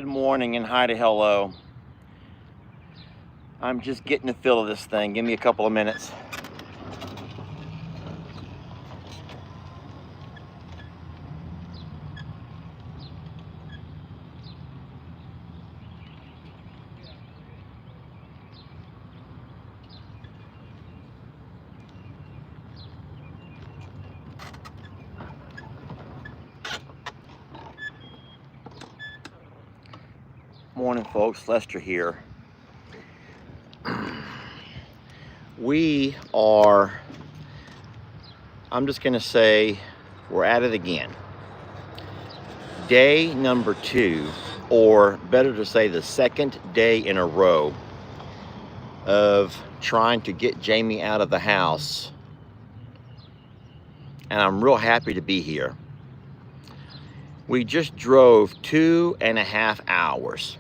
Good morning and hi to hello. I'm just getting the feel of this thing. Give me a couple of minutes. Morning, folks. Lester here. We are, I'm just going to say, we're at it again. Day number 2, or better to say the second day in a row of trying to get Jamie out of the house. And I'm real happy to be here. We just drove 2.5 hours.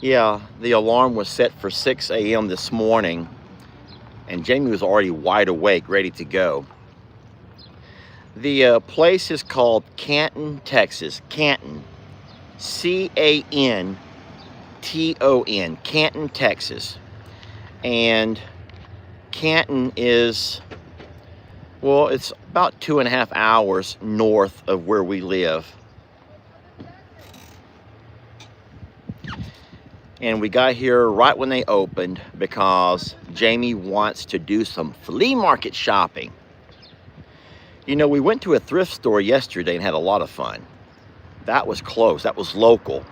Yeah, the alarm was set for 6 a.m. this morning, and Jamie was already wide awake, ready to go. The place is called Canton, Texas. Canton, C-A-N-T-O-N, Canton, Texas. And Canton is, well, it's about 2.5 hours north of where we live. And we got here right when they opened because Jamie wants to do some flea market shopping. You know, we went to a thrift store yesterday and had a lot of fun. That was close, that was local.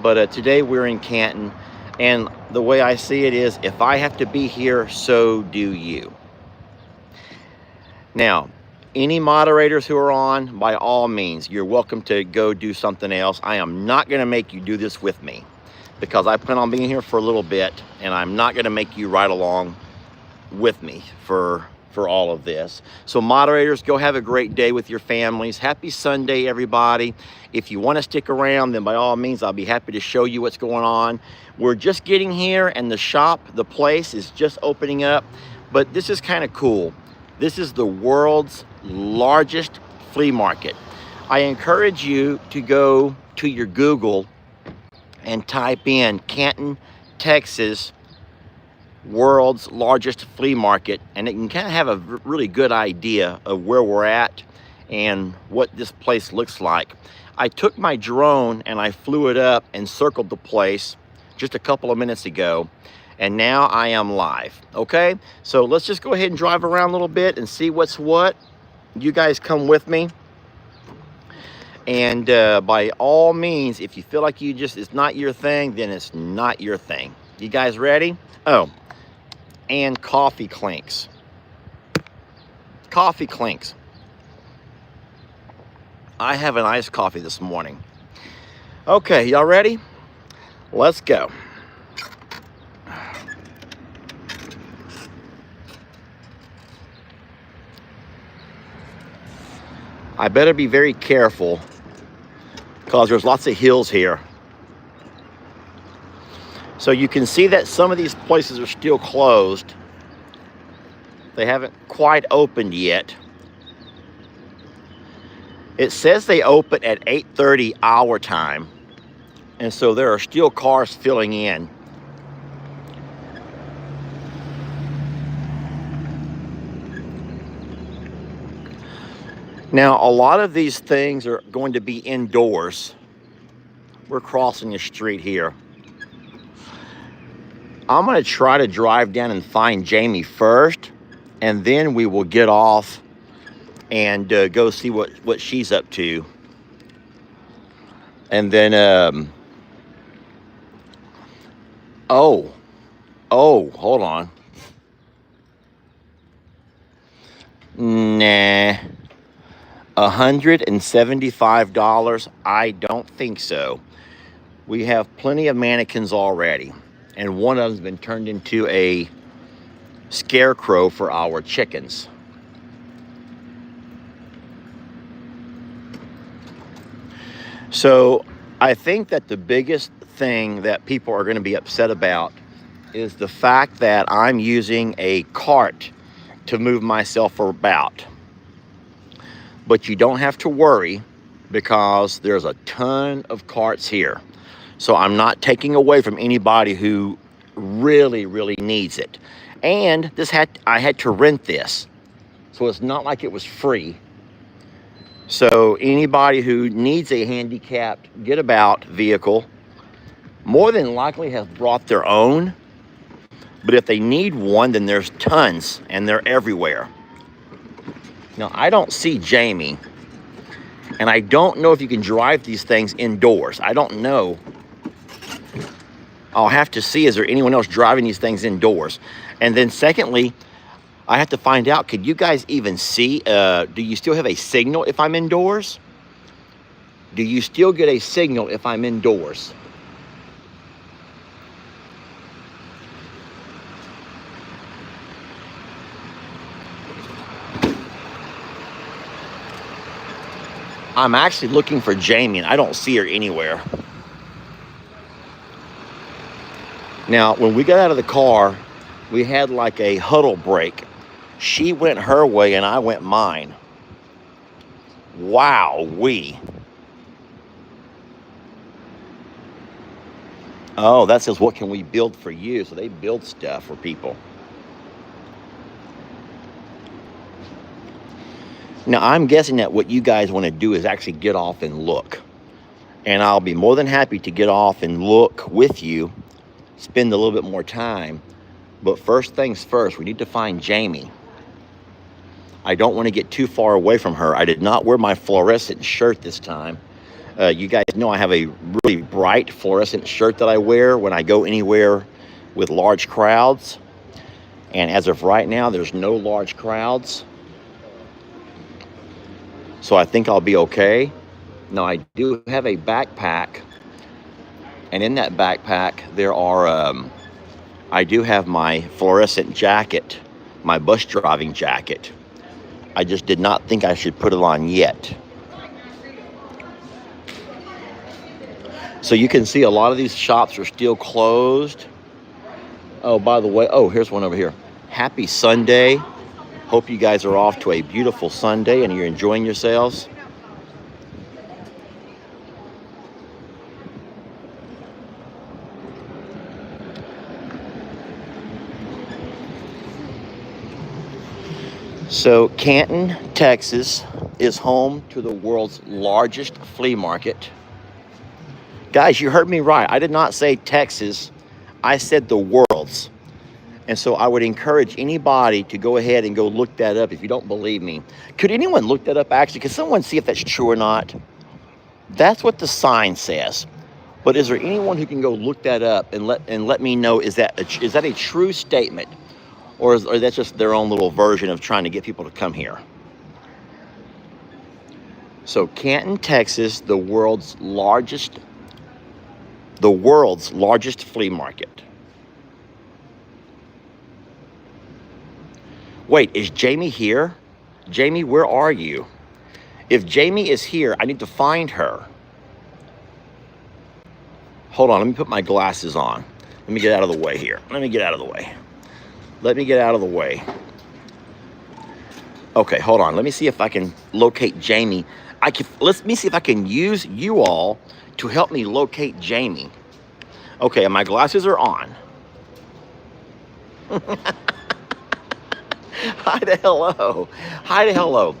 But today we're in Canton, and the way I see it is, if I have to be here, so do you. Now, any moderators who are on, by all means, you're welcome to go do something else. I am not going to make you do this with me because I plan on being here for a little bit, and I'm not going to make you ride along with me for all of this. So moderators, go have a great day with your families. Happy Sunday, everybody. If you want to stick around, then by all means, I'll be happy to show you what's going on. We're just getting here, and the shop, the place is just opening up, but this is kind of cool. This is the world's largest flea market. I encourage you to go to your Google and type in Canton, Texas, world's largest flea market, and it can kind of have a really good idea of where we're at and what this place looks like. I took my drone and I flew it up and circled the place just a couple of minutes ago, and now I am live. Okay, so let's just go ahead and drive around a little bit and see what's what. You guys come with me, and by all means, if you feel like it's not your thing, then it's not your thing. You guys ready? Oh, and coffee clinks. Coffee clinks. I have an iced coffee this morning. Okay, y'all ready? Let's go. I better be very careful because there's lots of hills here. So you can see that some of these places are still closed. They haven't quite opened yet. It says they open at 8:30 our time, and so there are still cars filling in. Now, a lot of these things are going to be indoors. We're crossing the street here. I'm going to try to drive down and find Jamie first, and then we will get off and go see what she's up to. And then, oh, hold on. Nah. $175? I don't think so. We have plenty of mannequins already, and one of them's been turned into a scarecrow for our chickens. So I think that the biggest thing that people are going to be upset about is the fact that I'm using a cart to move myself about. But you don't have to worry because there's a ton of carts here. So I'm not taking away from anybody who really, really needs it. And I had to rent this. So it's not like it was free. So anybody who needs a handicapped get about vehicle more than likely has brought their own. But if they need one, then there's tons and they're everywhere. Now, I don't see Jamie, and I don't know if you can drive these things indoors. I don't know. I'll have to see, is there anyone else driving these things indoors? And then secondly, I have to find out, could you guys even see, do you still have a signal if I'm indoors? Do you still get a signal if I'm indoors? I'm actually looking for Jamie, and I don't see her anywhere. Now, when we got out of the car, we had like a huddle break. She went her way, and I went mine. Wow-wee. Oh, that says, what can we build for you? So they build stuff for people. Now, I'm guessing that what you guys want to do is actually get off and look. And I'll be more than happy to get off and look with you, spend a little bit more time. But first things first, we need to find Jamie. I don't want to get too far away from her. I did not wear my fluorescent shirt this time. You guys know I have a really bright fluorescent shirt that I wear when I go anywhere with large crowds. And as of right now, there's no large crowds. So I think I'll be okay. Now, I do have a backpack. And in that backpack, there are, I do have my fluorescent jacket, my bus driving jacket. I just did not think I should put it on yet. So you can see a lot of these shops are still closed. Oh, by the way, oh, here's one over here. Happy Sunday. Hope you guys are off to a beautiful Sunday and you're enjoying yourselves. So Canton, Texas is home to the world's largest flea market. Guys, you heard me right. I did not say Texas. I said the world's. And so I would encourage anybody to go ahead and go look that up if you don't believe me. Could anyone look that up actually? Could someone see if that's true or not? That's what the sign says. But is there anyone who can go look that up and let me know, is that a true statement? Or that's just their own little version of trying to get people to come here? So Canton, Texas, the world's largest flea market. Wait, is Jamie here? Jamie, where are you? If Jamie is here, I need to find her. Hold on, let me put my glasses on. Let me get out of the way here. Let me get out of the way. Okay, hold on. Let me see if I can locate Jamie. Let me see if I can use you all to help me locate Jamie. Okay, my glasses are on. Hi to hello.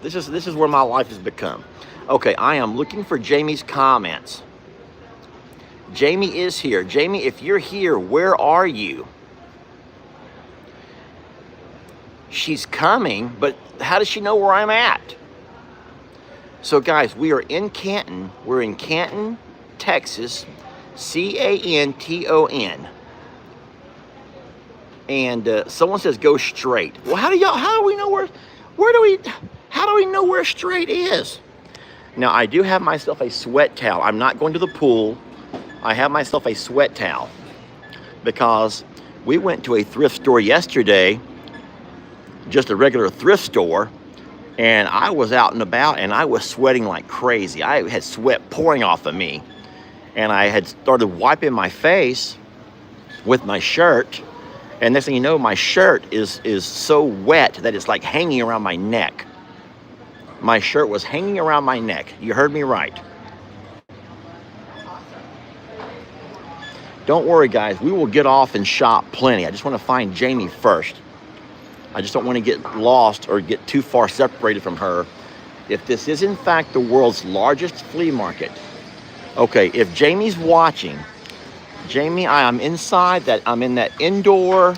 This is where my life has become. Okay, I am looking for Jamie's comments. Jamie is here. Jamie, if you're here, where are you? She's coming, but how does she know where I'm at? So guys, we are in Canton. We're in Canton, Texas, Canton. And someone says go straight. Well, how do we know where straight is? Now, I do have myself a sweat towel. I'm not going to the pool. I have myself a sweat towel because we went to a thrift store yesterday, just a regular thrift store, and I was out and about and I was sweating like crazy. I had sweat pouring off of me, and I had started wiping my face with my shirt. And next thing you know, my shirt is so wet that it's like hanging around my neck. My shirt was hanging around my neck. You heard me right. Don't worry, guys. We will get off and shop plenty. I just want to find Jamie first. I just don't want to get lost or get too far separated from her. If this is, in fact, the world's largest flea market. Okay, if Jamie's watching, Jamie, I am inside that. I'm in that indoor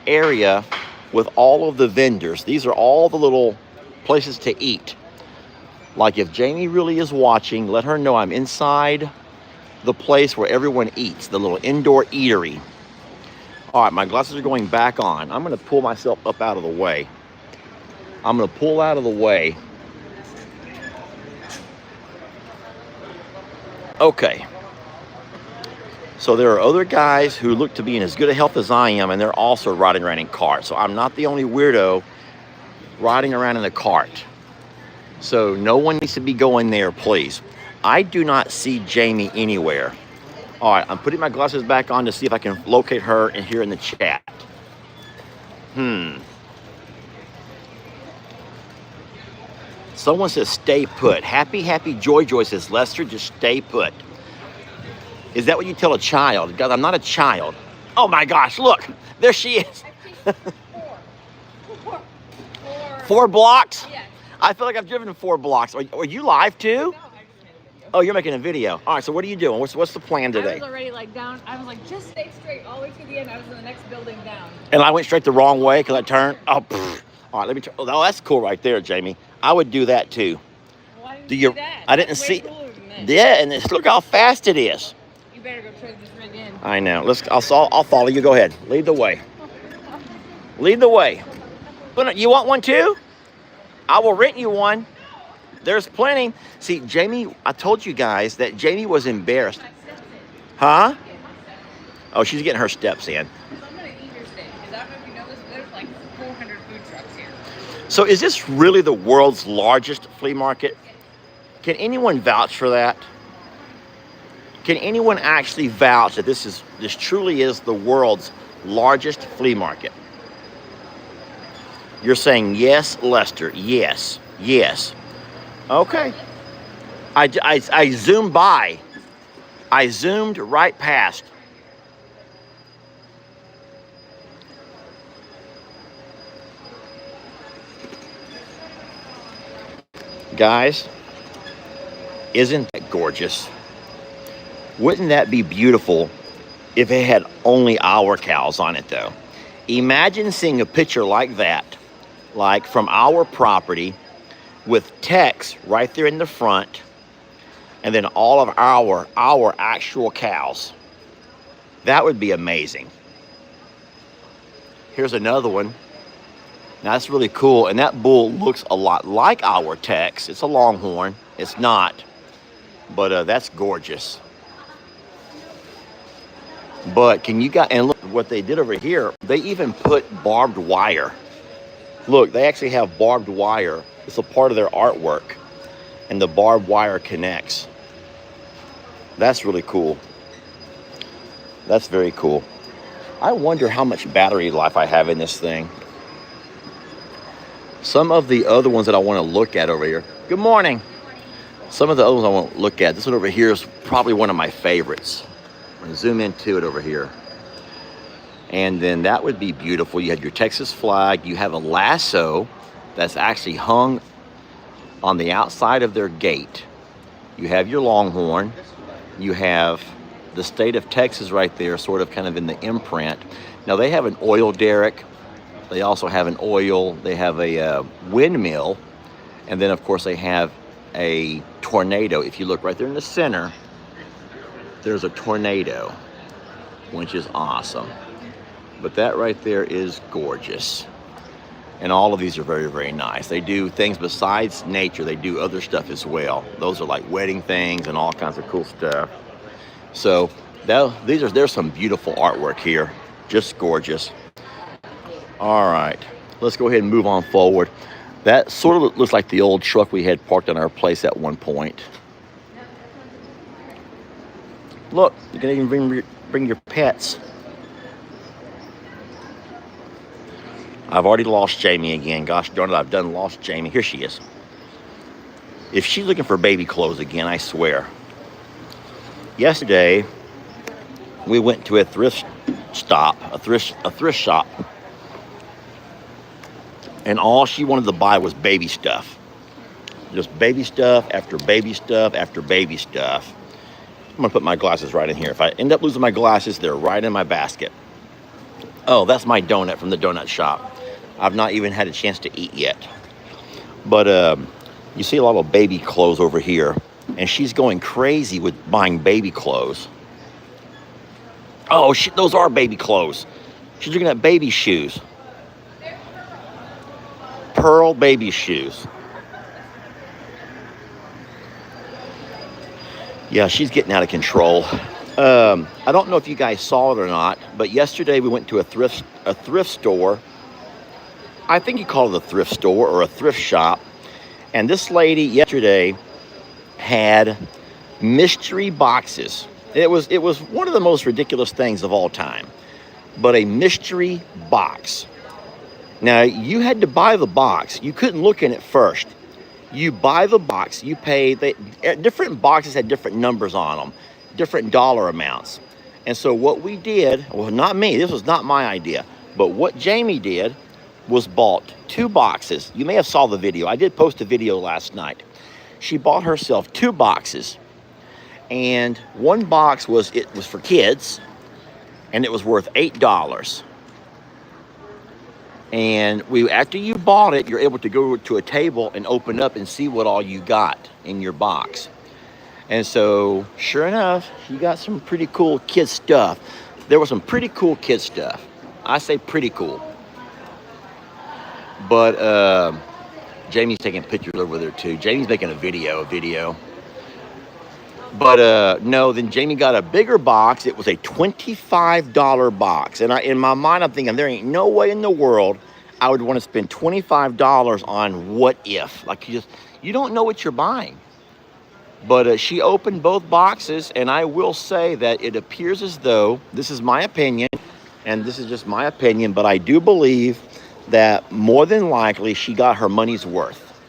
area with all of the vendors. These are all the little places to eat. Like if Jamie really is watching, let her know I'm inside the place where everyone eats, the little indoor eatery. All right, my glasses are going back on. I'm gonna pull myself up out of the way. I'm gonna pull out of the way. Okay. So there are other guys who look to be in as good a health as I am, and they're also riding around in carts. So I'm not the only weirdo riding around in a cart. So no one needs to be going there, please. I do not see Jamie anywhere. All right, I'm putting my glasses back on to see if I can locate her in here in the chat. Someone says stay put. Happy Joy says, Lester, just stay put. Is that what you tell a child? God, I'm not a child. Oh my gosh, look, there she is. Four blocks? Yes. I feel like I've driven 4 blocks. Are you live too? No, I'm just making a video. Oh, you're making a video. All right, so what are you doing? What's the plan today? I was already like down. I was like, just stay straight all the way to the end. I was in the next building down. And I went straight the wrong way because I turned. Oh, pfft. All right, let me turn. Oh, that's cool right there, Jamie. I would do that too. Why didn't you do that? I didn't That's see. way cooler than this. Yeah, and look how fast it is. You better go trade this rig in. I know. I'll follow you. Go ahead. Lead the way. Lead the way. You want one too? I will rent you one. There's plenty. See, Jamie, I told you guys that Jamie was embarrassed. Huh? Oh, she's getting her steps in. So I'm gonna eat your steak because I don't know if you know this, but there's like 400 food trucks here. So is this really the world's largest flea market? Can anyone vouch for that? Can anyone actually vouch that this truly is the world's largest flea market? You're saying yes, Lester. Yes. Yes. Okay. I zoomed by. I zoomed right past. Guys, isn't that gorgeous? Wouldn't that be beautiful if it had only our cows on it, though? Imagine seeing a picture like that, like from our property, with text right there in the front, and then all of our actual cows. That would be amazing. Here's another one. Now that's really cool, and that bull looks a lot like our text. It's a longhorn. It's not, but that's gorgeous. But can you guys, and look what they did over here. They even put barbed wire. Look, they actually have barbed wire. It's a part of their artwork, and the barbed wire connects. That's really cool. That's very cool. I wonder how much battery life I have in this thing. Some of the other ones that I want to look at over here. Good morning. Some of the other ones I want to look at. This one over here is probably one of my favorites. I'm going to zoom into it over here. And then that would be beautiful. You have your Texas flag. You have a lasso that's actually hung on the outside of their gate. You have your longhorn. You have the state of Texas right there, sort of kind of in the imprint. Now they have an oil derrick. They also have an oil. They have a windmill. And then, of course, they have a tornado. If you look right there in the center, there's a tornado, which is awesome. But that right there is gorgeous. And all of these are very, very nice. They do things besides nature. They do other stuff as well. Those are like wedding things and all kinds of cool stuff. So there's some beautiful artwork here. Just gorgeous. All right, let's go ahead and move on forward. That sort of looks like the old truck we had parked on our place at one point. Look, you can even bring your pets. I've already lost Jamie again. Gosh darn it, I've done lost Jamie. Here she is. If she's looking for baby clothes again, I swear. Yesterday, we went to a thrift shop, and all she wanted to buy was baby stuff. Just baby stuff after baby stuff after baby stuff. I'm gonna put my glasses right in here. If I end up losing my glasses, they're right in my basket. Oh, that's my donut from the donut shop. I've not even had a chance to eat yet. But you see a lot of baby clothes over here, and she's going crazy with buying baby clothes. Oh, those are baby clothes. She's looking at baby shoes. Pearl baby shoes. Yeah, she's getting out of control. I don't know if you guys saw it or not, but yesterday we went to a thrift store. I think you call it a thrift store or a thrift shop. And this lady yesterday had mystery boxes. It was one of the most ridiculous things of all time. But a mystery box. Now, you had to buy the box. You couldn't look in it first. You buy the box, you pay, different boxes had different numbers on them, different dollar amounts. And so what we did, well, not me, this was not my idea, but what Jamie did was bought 2 boxes. You may have saw the video. I did post a video last night. She bought herself 2 boxes, and one box was for kids, and it was worth $8. And after you bought it, you're able to go to a table and open up and see what all you got in your box. And so, sure enough, you got some pretty cool kid stuff. There was some pretty cool kid stuff. I say pretty cool. But Jamie's taking pictures over there too. Jamie's making a video. But no, then Jamie got a bigger box. It was a $25 box. And in my mind, I'm thinking, there ain't no way in the world I would want to spend $25 on what if. Like, you don't know what you're buying. But she opened both boxes, and I will say that it appears as though, this is my opinion, and this is just my opinion, but I do believe that more than likely she got her money's worth.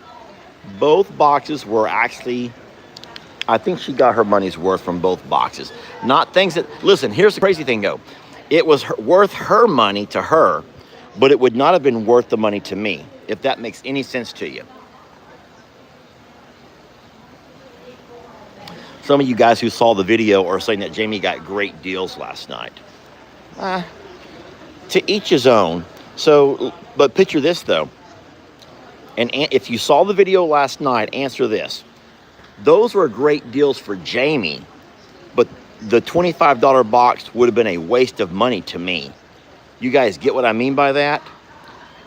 Both boxes were actually, I think she got her money's worth from both boxes. Not things that, listen, here's the crazy thing though. It was worth her money to her, but it would not have been worth the money to me, if that makes any sense to you. Some of you guys who saw the video are saying that Jamie got great deals last night. To each his own. So, but picture this though. And if you saw the video last night, answer this. Those were great deals for Jamie, but the $25 box would have been a waste of money to me. You guys get what I mean by that?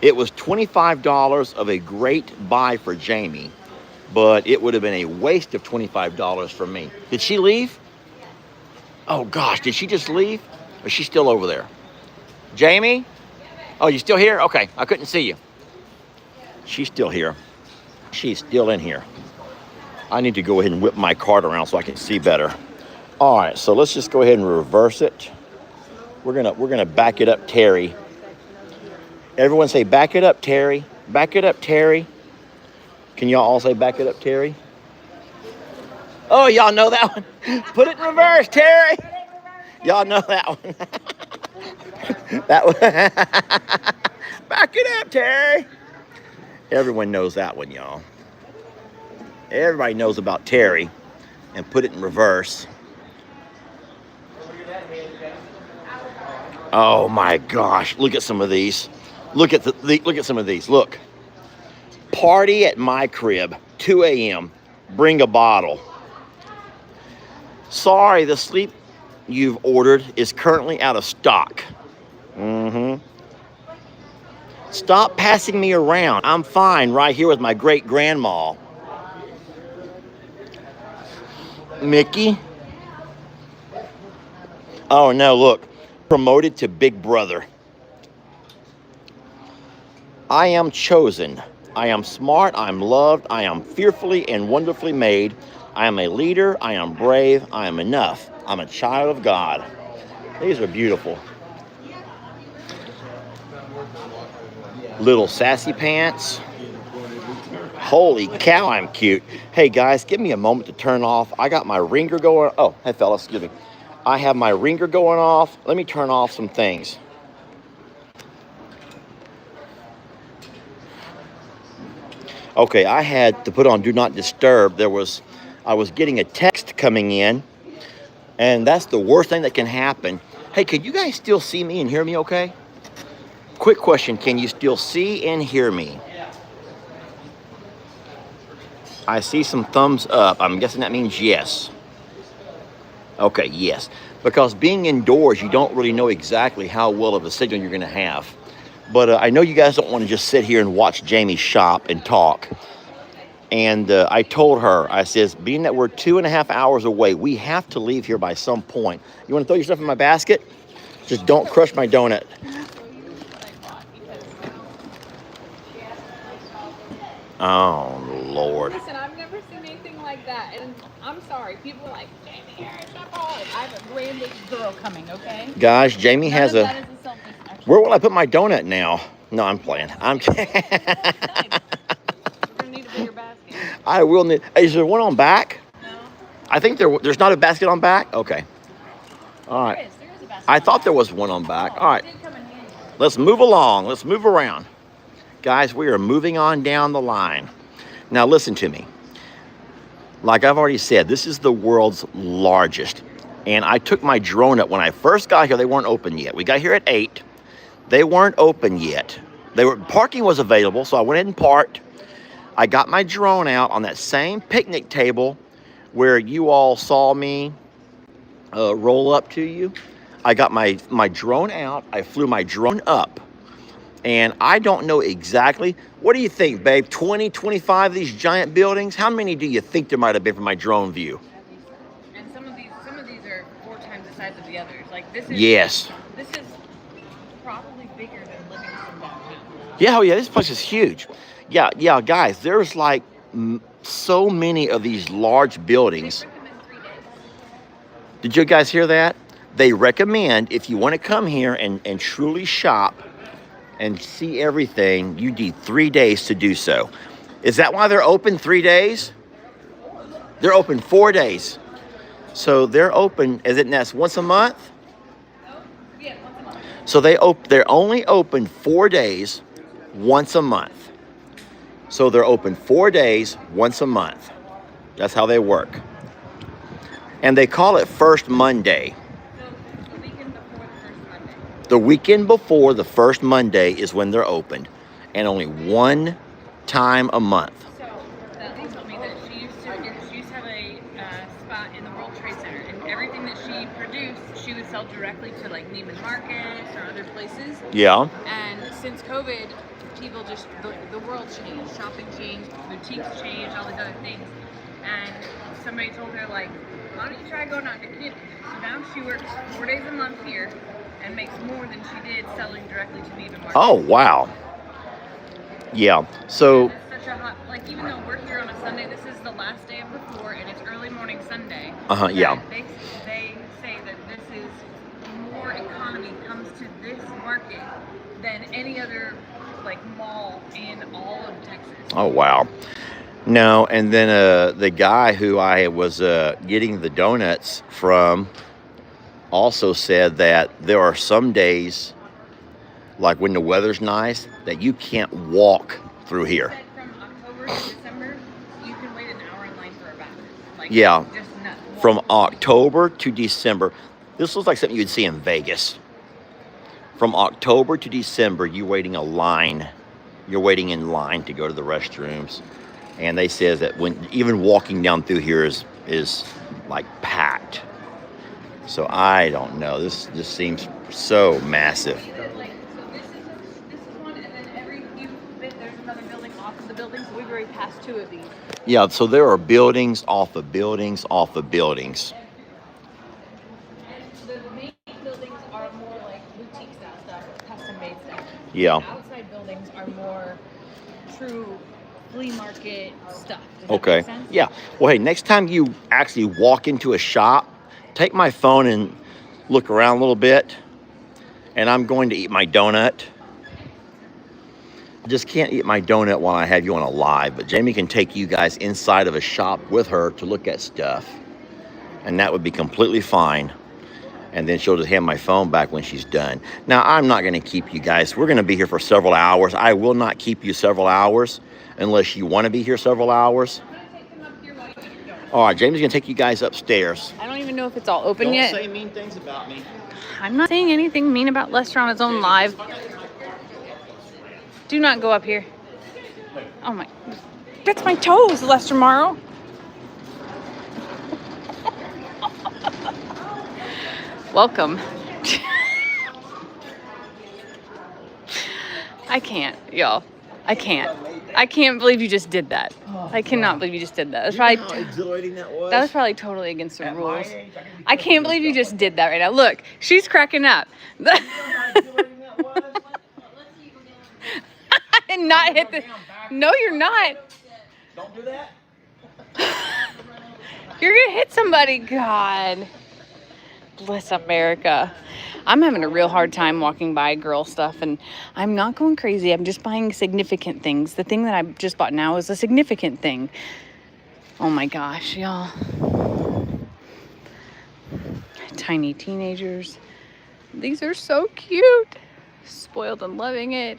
It was $25 of a great buy for Jamie, but it would have been a waste of $25 for me. Did she leave? Oh gosh, did she just leave? Or is she still over there? Jamie? Oh, you still here? Okay, I couldn't see you. She's still here. She's still in here. I need to go ahead and whip my cart around so I can see better. All right, so let's just go ahead and reverse it. We're gonna back it up, Terry. Everyone say, back it up, Terry. Back it up, Terry. Can y'all all say, back it up, Terry? Oh, y'all know that one. Put it in reverse, Terry. Y'all know that one. That one. Back it up, Terry. Everyone knows that one, y'all. Everybody knows about Terry. And put it in reverse. Oh my gosh, look at some of these. Look at some of these. Look. Party at my crib, 2 a.m. Bring a bottle. Sorry, the sleep you've ordered is currently out of stock. Stop passing me around. I'm fine right here with my great grandma. Mickey. Oh no, look. Promoted to Big Brother. I am chosen. I am smart. I'm loved. I am fearfully and wonderfully made. I am a leader. I am brave. I am enough. I'm a child of God. These are beautiful. Little sassy pants. Holy cow, I'm cute. Hey guys, give me a moment to turn off. I got my ringer going. Oh, hey fellas, excuse me. I have my ringer going off. Let me turn off some things. Okay, I had to put on Do Not Disturb. I was getting a text coming in, and that's the worst thing that can happen. Hey, can you guys still see me and hear me okay? Quick question, can you still see and hear me? I see some thumbs up. I'm guessing that means yes. Okay, yes. Because being indoors, you don't really know exactly how well of a signal you're going to have. But I know you guys don't want to just sit here and watch Jamie shop and talk. And I told her, I says, being that we're 2.5 hours away, we have to leave here by some point. You want to throw your stuff in my basket? Just don't crush my donut. Oh, Lord. Listen, I've never seen anything like that. And I'm sorry. People are like, Jamie, you're shop hard. I have a brand new girl coming, okay? Guys, Jamie has a... That is a selfish action. Where will I put my donut now? No, I'm playing. I'm kidding. We're going to need a bigger basket. I will need... Is there one on back? No. I think there's not a basket on back? Okay. All right. There is a basket I on thought back. there was one on back. Oh, All right. it did come in handy. Let's move along. Let's move around. Guys, we are moving on down the line. Now listen to me. Like I've already said, this is the world's largest. And I took my drone up when I first got here. They weren't open yet. We got here at 8. They weren't open yet. Parking was available, so I went ahead and parked. I got my drone out on that same picnic table where you all saw me roll up to you. I got my drone out. I flew my drone up. And I don't know exactly. What do you think, babe? 20, 25 of these giant buildings? How many do you think there might have been from my drone view? And some of these are 4 times the size of the others. Like this is. Yes. This is probably bigger than Livingston downtown. Yeah, oh yeah, this place is huge. Yeah, guys, there's like so many of these large buildings. They recommend 3 days. Did you guys hear that? They recommend if you want to come here and truly shop and see everything, you need 3 days to do so. Is that why they're open 3 days? They're open 4 days. So they're open, that's once a month? Yeah, once a month. So they're only open 4 days, once a month. So they're open 4 days, once a month. That's how they work. And they call it First Monday. The weekend before the first Monday is when they're opened, and only one time a month. So, Lily told me that she used to have a spot in the World Trade Center, and everything that she produced, she would sell directly to like Neiman Marcus or other places. Yeah. And since COVID, people just, the world changed, shopping changed, boutiques changed, all these other things. And somebody told her like, why don't you try going out to Canton? So now she works 4 days a month here and makes more than she did selling directly to Neiman Marcus. Oh, wow. Yeah, so... And it's such a hot, like even though we're here on a Sunday, this is the last day of the 4 and it's early morning Sunday. Yeah. They say that this is more economy comes to this market than any other like mall in all of Texas. Oh, wow. No, and then the guy who I was getting the donuts from also said that there are some days, like when the weather's nice, that you can't walk through here. From October to December, you can wait an hour in line for a bathroom. Like, Yeah, just nuts. from October to December. This looks like something you'd see in Vegas. From October to December, you're waiting in line to go to the restrooms. And they says that even walking down through here is like packed. So I don't know. This just seems so massive. Like, so this is one, and then every few bit there's another building off of the building. So we've already passed 2 of these. Yeah, so there are buildings off of buildings off of buildings. And the main buildings are more like boutique style stuff, custom made stuff. Yeah. The outside buildings are more true flea market stuff. Does that Okay. make sense? Yeah. Well, hey, next time you actually walk into a shop, take my phone and look around a little bit. And I'm going to eat my donut. just can't eat my donut while I have you on a live, but Jamie can take you guys inside of a shop with her to look at stuff, and that would be completely fine. And then she'll just hand my phone back when she's done. Now, I'm not going to keep you guys. We're going to be here for several hours. I will not keep you several hours unless you want to be here several hours. All right, Jamie's going to take you guys upstairs. I don't even know if it's all open yet. Don't say mean things about me. I'm not saying anything mean about Lester on his own live. Do not go up here. Oh my, that's my toes, Lester Morrow. Welcome. I can't, y'all. I can't. I can't believe you just did that. I cannot believe you just did that. That's probably how exhilarating that was? That was probably totally against the rules. I can't believe you just did that right now. Look, she's cracking up. And not hit the. No, you're not. Don't do that. You're gonna hit somebody. God bless America. I'm having a real hard time walking by girl stuff, and I'm not going crazy. I'm just buying significant things. The thing that I just bought now is a significant thing. Oh my gosh, y'all. Tiny teenagers. These are so cute. Spoiled and loving it.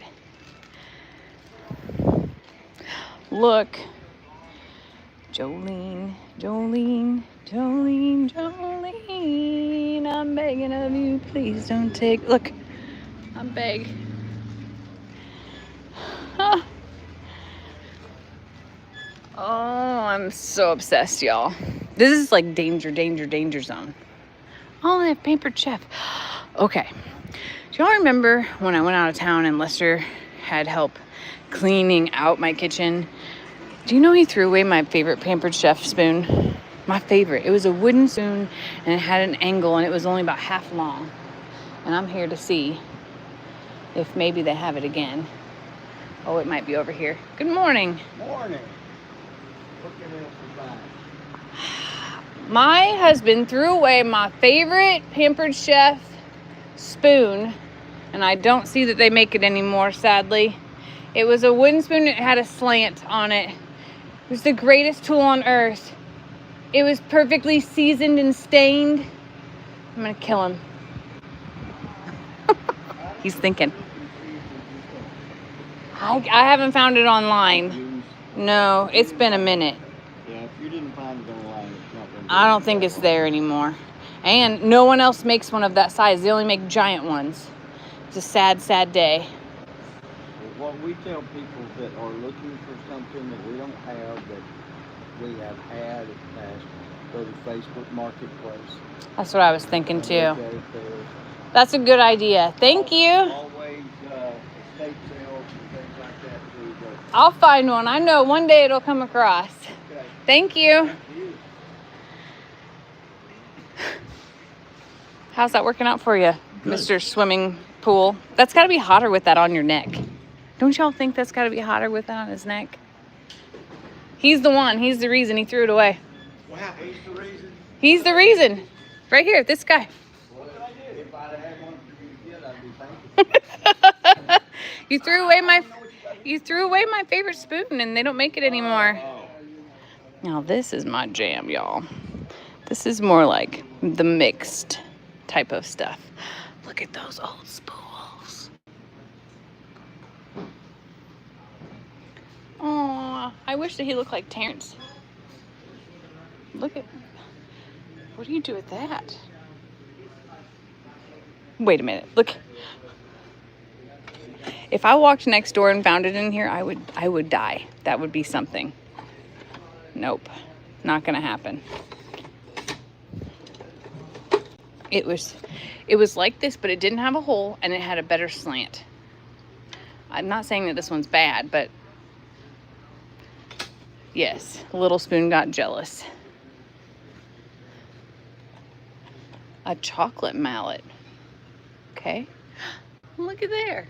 Look. Jolene, Jolene, Jolene, Jolene, I'm begging of you, please don't take, look, I'm begging. Huh. Oh, I'm so obsessed, y'all. This is like danger, danger, danger zone. Oh, they have Pampered Chef. Okay, do y'all remember when I went out of town and Lester had help cleaning out my kitchen? Do you know he threw away my favorite Pampered Chef spoon? My favorite. It was a wooden spoon and it had an angle and it was only about half long. And I'm here to see if maybe they have it again. Oh, it might be over here. Good morning. Morning. What can I provide? My husband threw away my favorite Pampered Chef spoon, and I don't see that they make it anymore, sadly. It was a wooden spoon. It had a slant on it. It was the greatest tool on earth. It was perfectly seasoned and stained. I'm gonna kill him. He's thinking. I haven't found it online. No, it's been a minute. Yeah, if you didn't find it online, it's not going to be. I don't think it's there anymore. And no one else makes one of that size. They only make giant ones. It's a sad, sad day. What we tell people that are looking for something that we don't have, that we have had in the past, go to Facebook Marketplace. That's what I was thinking too. Look at it there. That's a good idea. Thank you. Always estate sales and things like that too. But I'll find one. I know one day it'll come across. okay. Thank you. Thank you. How's that working out for you, Mr. Swimming Pool? That's got to be hotter with that on your neck. Don't y'all think that's got to be hotter with that on his neck? He's the one. He's the reason he threw it away. Wow, he's the reason. He's the reason. Right here, this guy. What did I do? If I'd have had one for you to get, I'd be thankful. You threw away my favorite spoon, and they don't make it anymore. Now this is my jam, y'all. This is more like the mixed type of stuff. Look at those old spools. Oh, I wish that he looked like Terrence. Look at, what do you do with that? Wait a minute, look. If I walked next door and found it in here, I would die. That would be something. Nope, not gonna happen. It was like this, but it didn't have a hole and it had a better slant. I'm not saying that this one's bad, but yes, Little Spoon got jealous. A chocolate mallet. Okay, look at there.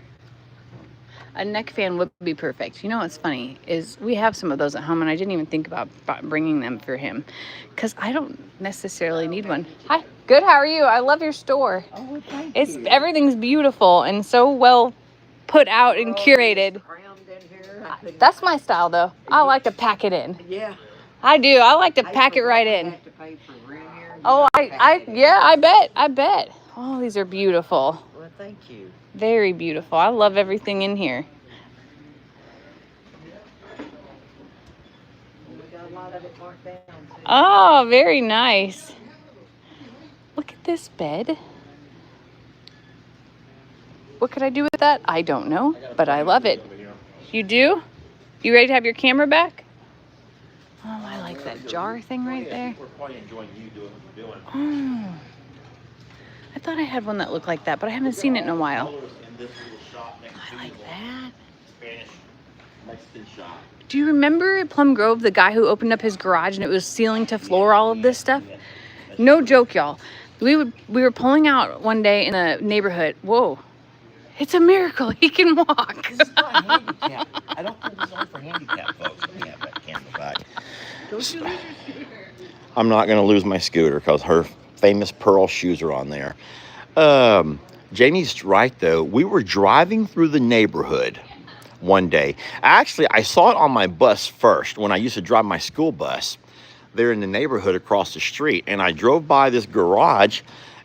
A neck fan would be perfect. You know what's funny is we have some of those at home, and I didn't even think about bringing them for him because I don't necessarily need one. Hi, good. How are you? I love your store. Oh, well, thank It's you. everything's beautiful and so well put out and curated. Crammed in here. I couldn't- That's my style, though. I like to pack it in. Yeah. I do. I like to pack it right in. To pay for room here. Oh, yeah, I bet. Oh, these are beautiful. Well, thank you. Very beautiful. I love everything in here. We got a lot of it marked down. Too. Oh, very nice. Look at this bed. What could I do with that? I don't know, but I love it. You do? You ready to have your camera back? Oh, I like that jar thing right there. We're probably enjoying you doing what you're doing. Oh. I thought I had one that looked like that, but I haven't seen it in a while. I like that. Spanish Mexican shop. Do you remember at Plum Grove, the guy who opened up his garage and it was ceiling to floor, all of this stuff? No joke, y'all. We were pulling out one day in a neighborhood. Whoa. It's a miracle. He can walk. This is not handicap. I don't think this is only for handicap folks. Let me have that camera back. Don't you lose your scooter. I'm not going to lose my scooter because her famous pearl shoes are on there. Jamie's right, though. We were driving through the neighborhood one day. Actually, I saw it on my bus first when I used to drive my school bus there in the neighborhood across the street. And I drove by this garage,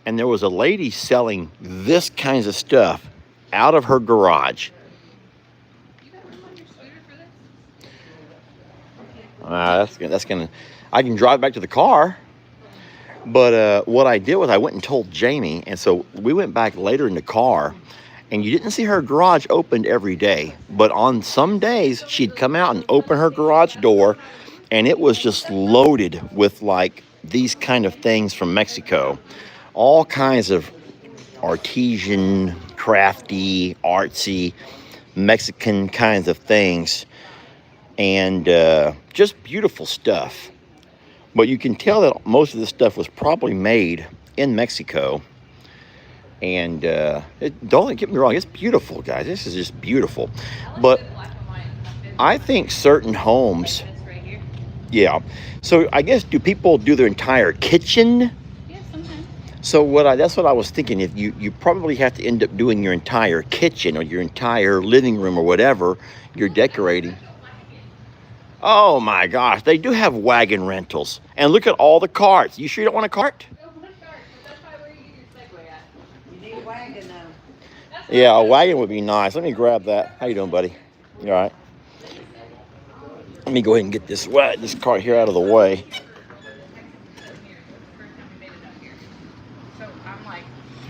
and there was a lady selling this kinds of stuff out of her garage. You got room on your scooter for this? That's gonna. I can drive back to the car. But what I did was I went and told Jamie, and so we went back later in the car, and you didn't see her garage opened every day. But on some days, she'd come out and open her garage door, and it was just loaded with like these kind of things from Mexico. All kinds of artisan, crafty, artsy, Mexican kinds of things, and just beautiful stuff. But you can tell that most of this stuff was probably made in Mexico. And don't get me wrong, it's beautiful, guys. This is just beautiful. But I think certain homes, yeah. So I guess, do people do their entire kitchen? Yeah, sometimes. So that's what I was thinking. If you probably have to end up doing your entire kitchen or your entire living room or whatever you're decorating. Oh my gosh, they do have wagon rentals. And look at all the carts. You sure you don't want a cart? No, one cart. That's probably where you get your Segway at. You need a wagon though. Yeah, a wagon would be nice. Let me grab that. How you doing, buddy? You all right? Let me go ahead and get this cart here out of the way. So I'm like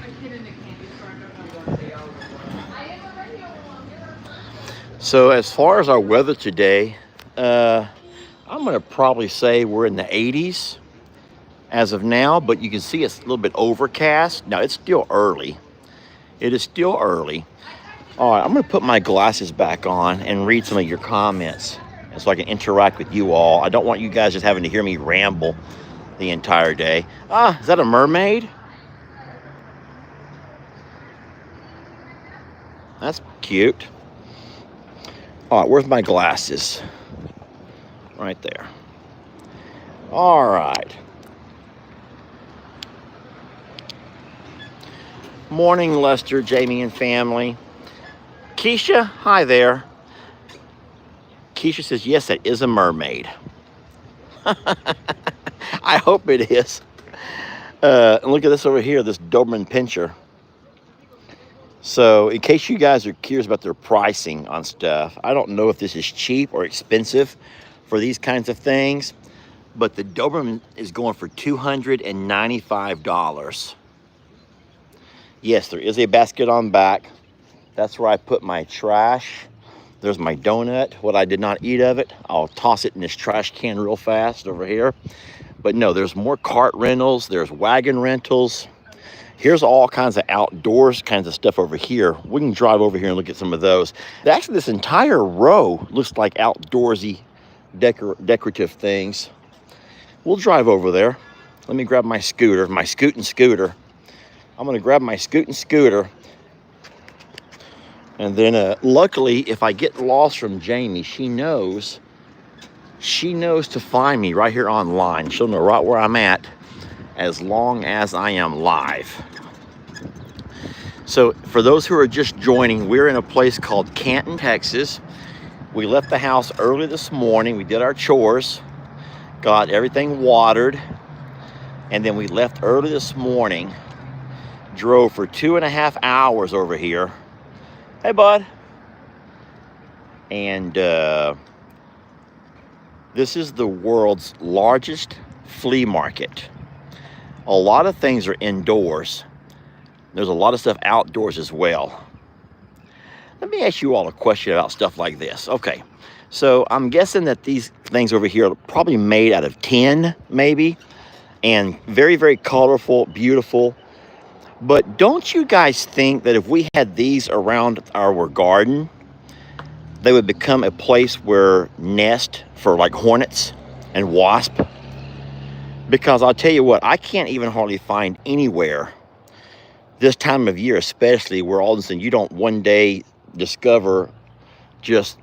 a kid in a candy store. I don't know what they are. I am already overwhelmed. So as far as our weather today, I'm going to probably say we're in the 80s as of now, but you can see it's a little bit overcast. Now, it's still early. It is still early. All right, I'm going to put my glasses back on and read some of your comments so I can interact with you all. I don't want you guys just having to hear me ramble the entire day. Ah, is that a mermaid? That's cute. All right, where's my glasses? Right there. All right. Morning, Lester, Jamie, and family. Keisha, hi there. Keisha says, yes, that is a mermaid. I hope it is. And look at this over here, this Doberman Pinscher. So in case you guys are curious about their pricing on stuff, I don't know if this is cheap or expensive for these kinds of things, but the Doberman is going for $295. Yes, there is a basket on back. That's where I put my trash. There's my donut, what I did not eat of it. I'll toss it in this trash can real fast over here. But no, there's more cart rentals, there's wagon rentals. Here's all kinds of outdoors kinds of stuff over here. We can drive over here and look at some of those. Actually, this entire row looks like outdoorsy decorative things. We'll drive over there. Let me grab my scooter, my scootin' scooter. I'm gonna grab my scootin' scooter. And then luckily, if I get lost from Jamie, she knows to find me right here online. She'll know right where I'm at as long as I am live. So for those who are just joining, we're in a place called Canton, Texas. We left the house early this morning. We did our chores, got everything watered, and then we left early this morning, drove for 2.5 hours over here. Hey, bud. And this is the world's largest flea market. A lot of things are indoors. There's a lot of stuff outdoors as well. Let me ask you all a question about stuff like this. Okay, so I'm guessing that these things over here are probably made out of tin, maybe, and very, very colorful, beautiful. But don't you guys think that if we had these around our garden, they would become a place where nest for like hornets and wasps? Because I'll tell you what, I can't even hardly find anywhere this time of year, especially, where all of a sudden you don't one day discover just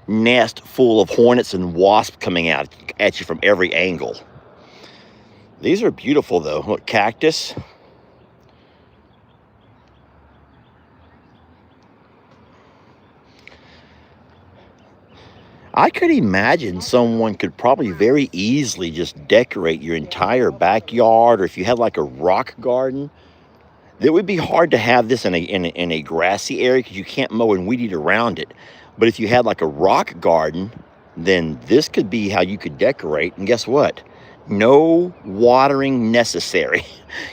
nest full of hornets and wasps coming out at you from every angle. These are beautiful though. Look, cactus. I could imagine someone could probably very easily just decorate your entire backyard, or if you had like a rock garden. It would be hard to have this in a grassy area because you can't mow and weed eat around it. But if you had like a rock garden, then this could be how you could decorate. And guess what? No watering necessary.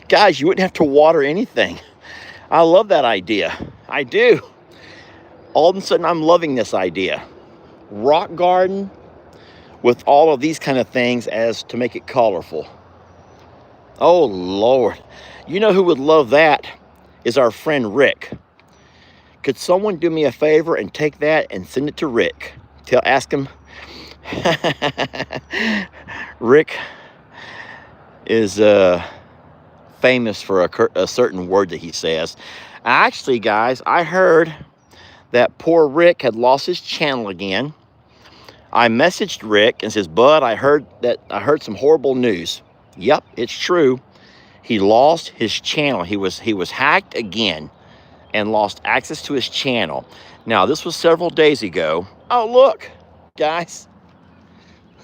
Guys, you wouldn't have to water anything. I love that idea. I do. All of a sudden, I'm loving this idea. Rock garden with all of these kind of things as to make it colorful. Oh, Lord. You know who would love that is our friend Rick. Could someone do me a favor and take that and send it to Rick? Ask him. Rick is famous for a certain word that he says. Actually, guys, I heard that poor Rick had lost his channel again. I messaged Rick and says, "Bud, I heard some horrible news." Yep, it's true. He lost his channel. He was hacked again and lost access to his channel. Now, this was several days ago. Oh, look, guys.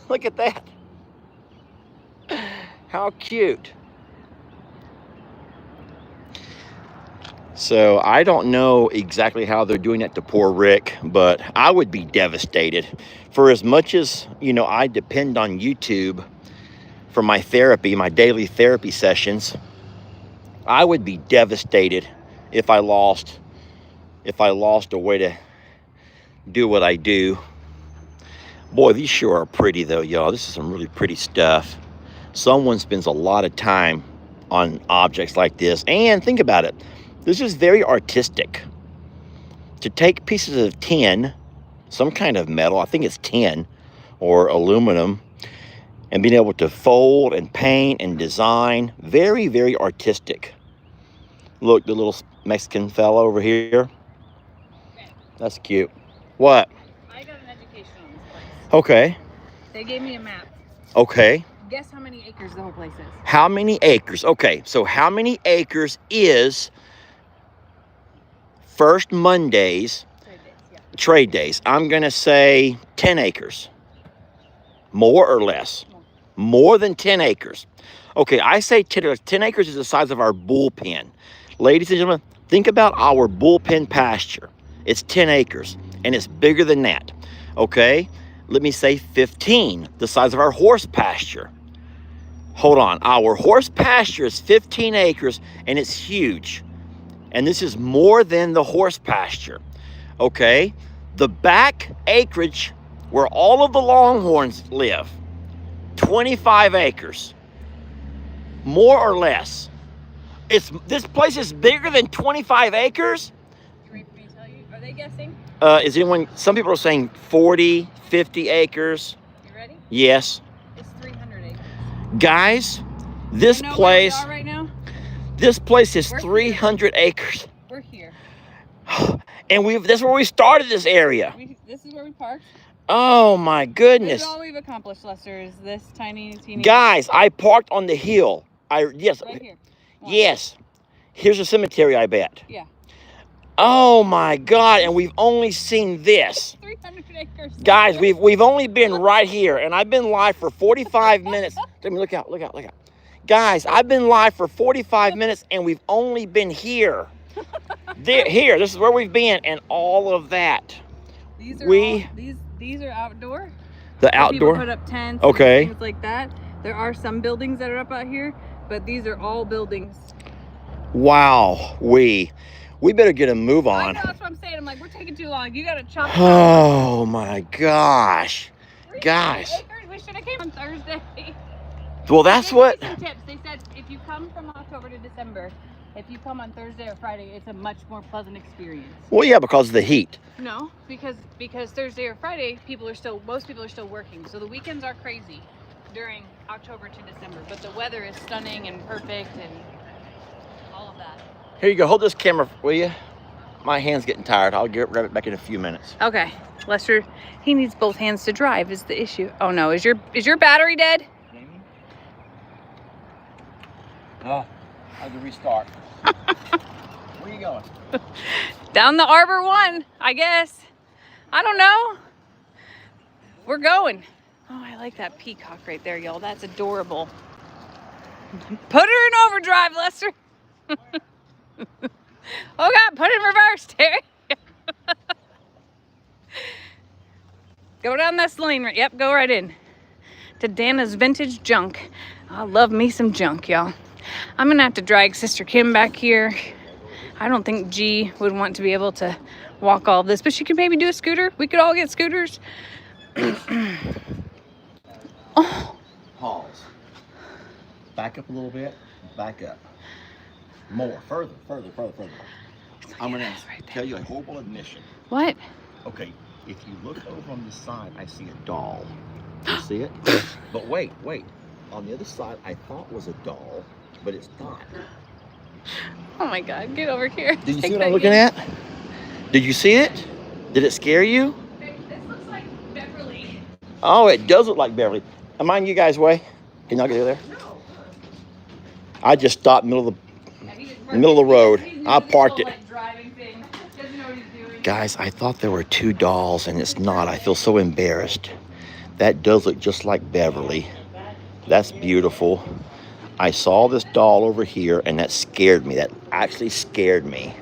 Look at that. How cute. So I don't know exactly how they're doing that to poor Rick, but I would be devastated. For as much as, I depend on YouTube for my therapy, my daily therapy sessions, I would be devastated if I lost a way to do what I do. Boy, these sure are pretty though, y'all. This is some really pretty stuff. Someone spends a lot of time on objects like this. And think about it. This is very artistic. To take pieces of tin, some kind of metal, I think it's tin or aluminum, and being able to fold and paint and design, very, very artistic. Look, the little Mexican fella over here. That's cute. What? I got an education on this place. Okay. They gave me a map. Okay. Guess how many acres the whole place is? How many acres? Okay, so how many acres is First Monday's trade days? I'm going to say 10 acres. More or less? More than 10 acres. Okay, I say 10 acres is the size of our bullpen. Ladies and gentlemen, think about our bullpen pasture. It's 10 acres, and it's bigger than that. Okay, let me say 15, the size of our horse pasture. Hold on, our horse pasture is 15 acres, and it's huge. And this is more than the horse pasture. Okay, the back acreage where all of the Longhorns live, 25 acres. More or less. This place is bigger than 25 acres? Can we tell you? Are they guessing? Some people are saying 40, 50 acres. You ready? Yes. It's 300 acres. Guys, this place, where we are right now? This place is We're 300 acres. We're here. And that's where we started this area. This is where we parked. Oh my goodness. This is all we've accomplished, Lester, is this teeny. Guys, I parked on the hill. Yes. Right here. Yes. Here's a cemetery, I bet. Yeah. Oh my God, and we've only seen this. 300 acres. Guys, we've only been right here, and I've been live for 45 minutes. Let me look out. Guys, I've been live for 45 minutes, and we've only been here. Here, this is where we've been, and all of that. These are outdoor. The outdoor. People put up tents. Okay. And things like that. There are some buildings that are up out here, but these are all buildings. Wow, we better get a move on. I know, that's what I'm saying. I'm like, we're taking too long. You gotta chop. Oh my gosh, guys. We should have came on Thursday. Well, that's what. Some tips. They said if you come from October to December, if you come on Thursday or Friday, it's a much more pleasant experience. Well, yeah, because of the heat. No, because Thursday or Friday, most people are still working. So the weekends are crazy during October to December, but the weather is stunning and perfect and all of that. Here you go. Hold this camera, will you? My hand's getting tired. I'll grab it back in a few minutes. Okay, Lester, he needs both hands to drive is the issue. Oh no, is your battery dead? Oh, I had to restart. Where are you going? Down the Arbor 1, I guess. I don't know. We're going. Oh, I like that peacock right there, y'all. That's adorable. Put her in overdrive, Lester. Oh God, put it in reverse, Terry. Go down this lane. Yep, go right in. To Dana's Vintage Junk. I love me some junk, y'all. I'm gonna have to drag Sister Kim back here. I don't think G would want to be able to walk all this, but she could maybe do a scooter. We could all get scooters. Oh. Pause. Back up a little bit. Back up. More. Further. I'm going to tell you a horrible admission. What? Okay, if you look over on the side, I see a doll. You see it? But wait. On the other side, I thought was a doll, but it's not. Oh my God, get over here. Did you see what I'm looking at? Did you see it? Did it scare you? This looks like Beverly. Oh, it does look like Beverly. Am I in you guys' way? Can y'all get there? No. I just stopped middle of the road. I parked it. Guys, I thought there were two dolls, and it's not. I feel so embarrassed. That does look just like Beverly. That's beautiful. I saw this doll over here, and that scared me. That actually scared me.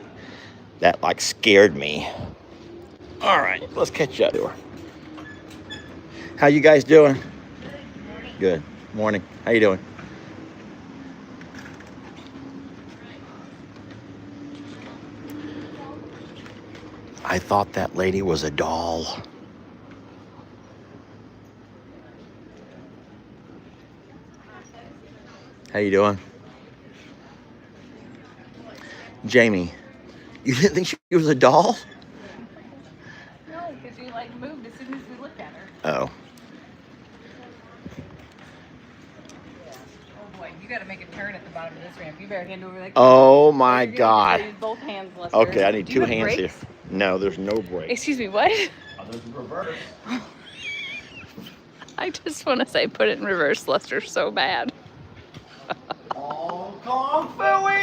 That scared me. All right, let's catch up to her. How you guys doing? Good. Morning. How you doing? I thought that lady was a doll. How you doing? Jamie, you didn't think she was a doll? No, because you moved as soon as we looked at her. Oh. Oh boy, you got to make a turn at the bottom of this ramp. You better hand over that. Oh my God. Use both hands, Lester. Okay, I need Do you two have hands brakes? here. No, there's no brakes. Excuse me, what? Oh, there's a reverse. I just want to say put it in reverse, Lester, so bad. Hong Kong Philly!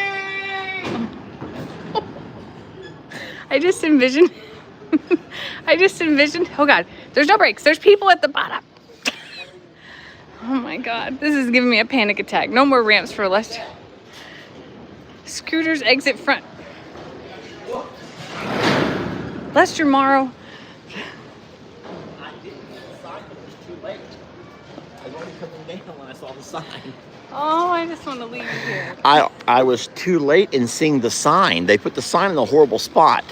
I just envisioned, oh God, there's no brakes. There's people at the bottom. Oh my God, this is giving me a panic attack. No more ramps for Lester. Scooters exit front. Lester Morrow. I didn't see the sign, but it was too late. I was only coming down when I saw the sign. Oh, I just want to leave you here. I was too late in seeing the sign. They put the sign in a horrible spot.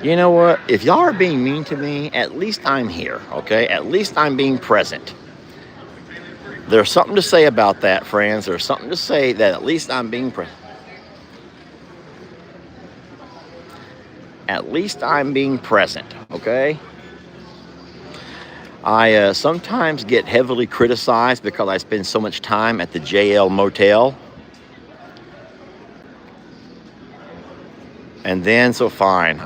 You know what? If y'all are being mean to me, at least I'm here, okay? At least I'm being present. There's something to say about that, friends. There's something to say that at least I'm being present. At least I'm being present, okay? I sometimes get heavily criticized because I spend so much time at the JL Motel. And then, so fine,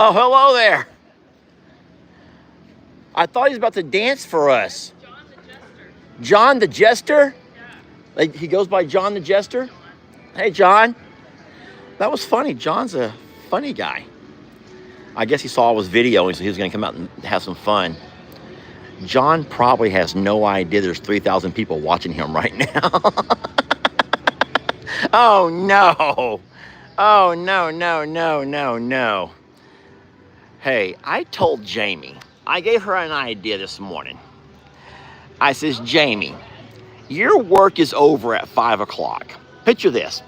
oh, hello there. I thought he was about to dance for us. John the Jester. John the Jester? Yeah. Like, he goes by John the Jester? Hey, John. That was funny. John's a funny guy. I guess he saw his video and so he was going to come out and have some fun. John probably has no idea there's 3,000 people watching him right now. Oh, no. Oh, no, no, no, no, no. Hey, I told Jamie, I gave her an idea this morning. I says, Jamie, your work is over at 5 o'clock. Picture this.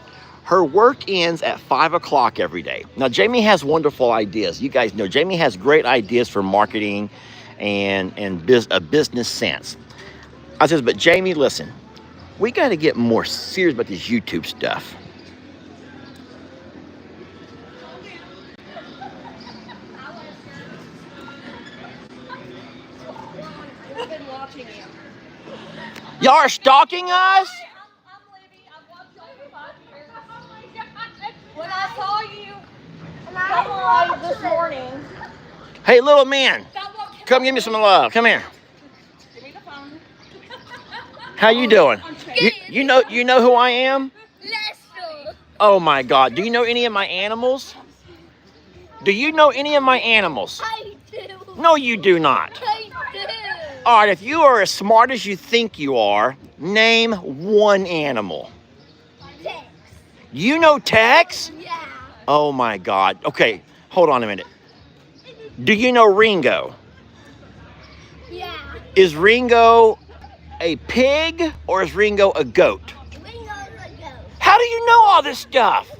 Her work ends at 5 o'clock every day. Now, Jamie has wonderful ideas. You guys know Jamie has great ideas for marketing and a business sense. I says, but Jamie, listen, we got to get more serious about this YouTube stuff. We've been watching you. Y'all are stalking us? I'm Libby. I've watched y'all for 5 years. Oh my God. When I saw you come on this morning. Hey, little man, come give me some love. Come here. Give me the phone. How you doing? You know who I am? Lester. Oh my God. Do you know any of my animals? Do you know any of my animals? I do. No, you do not. I do. All right, if you are as smart as you think you are, name one animal. Tex. You know Tex? Yeah. Oh my God. Okay, hold on a minute. Do you know Ringo? Yeah. Is Ringo a pig or is Ringo a goat? Ringo's a ghost. How do you know all this stuff?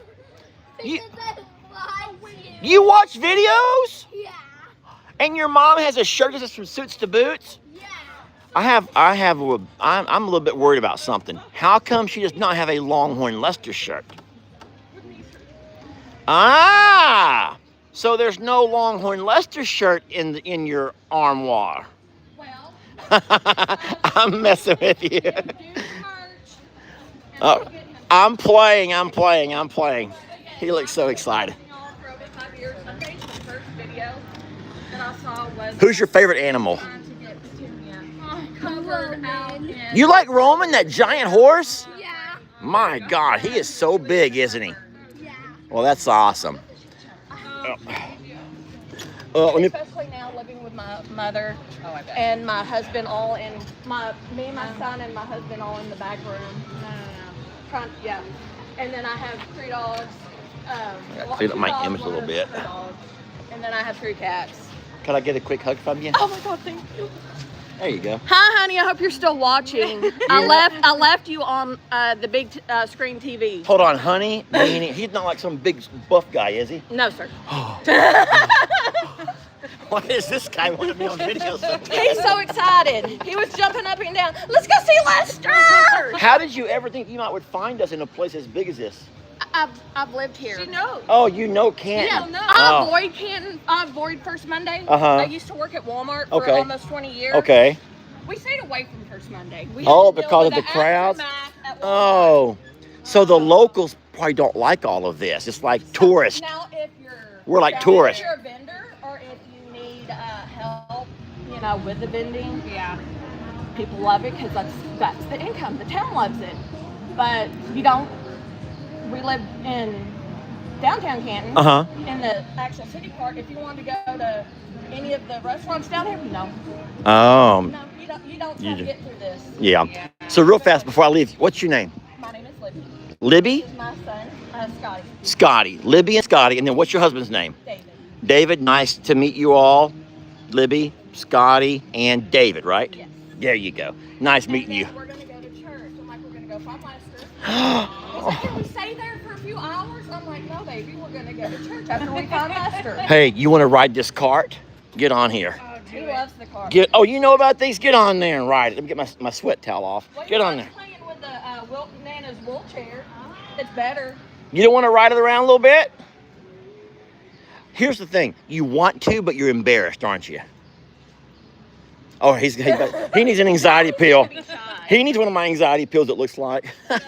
You, Because I watch you. you watch videos? Yeah. And your mom has a shirt that says from suits to boots? Yeah. I'm a little bit worried about something. How come she does not have a Longhorn Leicester shirt? Ah, so there's no Longhorn Leicester shirt in your armoire. Well, I'm messing with you. do merch. And Oh, we'll get him. I'm playing. He looks so excited. Y'all for over 5 years. I think the first video that I saw was Who's your favorite animal? trying to get Petunia covered out in. You like Roman, that giant horse? Yeah. My God, he is so big, isn't he? Yeah. Well, that's awesome. Let me. Especially now living with my mother and my husband all in me and my son and my husband all in the back room. Yeah. And then I have 3 dogs. gotta clean up my 2 dogs, image a little 1 bit. dog. And then I have 3 cats. Could I get a quick hug from you? Oh my God, thank you. There you go. Hi, honey. I hope you're still watching. I left you on the big screen TV. Hold on, honey. Meaning, he's not like some big buff guy, is he? No, sir. Why is this guy want to be on video so bad? He's so excited. He was jumping up and down. Let's go see Lester. How did you ever think you might would find us in a place as big as this? I've lived here. She knows. Oh, you know Canton. Yeah, no. I Oh. avoid Canton. I avoid First Monday. Uh-huh. I used to work at Walmart for Okay. almost 20 years. Okay. We stayed away from First Monday. We Oh, had to deal because with of the crowds? aftermath at Walmart. Oh, so the locals probably don't like all of this. It's like tourists. Now, if you're We're like if tourists. you're a vendor or if you need help, with the vending, Yeah. people love it because that's the income. The town loves it, but you don't. We live in downtown Canton. Uh-huh. In the actual city part. If you want to go to any of the restaurants down here, no, Oh, no, you don't try You to do. get through this. yeah. So real fast before I leave, what's your name? My name is Libby. Libby? This is my son, Scotty. Scotty. Libby and Scotty. And then what's your husband's name? David. David. Nice to meet you all. Libby, Scotty, and David, right? Yes. There you go. Nice meeting you. And then we're gonna go to church. I'm like, we're gonna go find Lester. He's like, can we stay there for a few hours? I'm like, no, baby, we're gonna go to church after we find Lester. Hey, you want to ride this cart? Get on here. He loves the car. Oh, you know about these? Get on there and ride it. Let me get my sweat towel off. Well, Get you on know, there. Playing with the Nana's wheelchair. It's better. You don't want to ride it around a little bit? Here's the thing. You want to, but you're embarrassed, aren't you? Oh, he needs an anxiety pill. He needs one of my anxiety pills, it looks like. And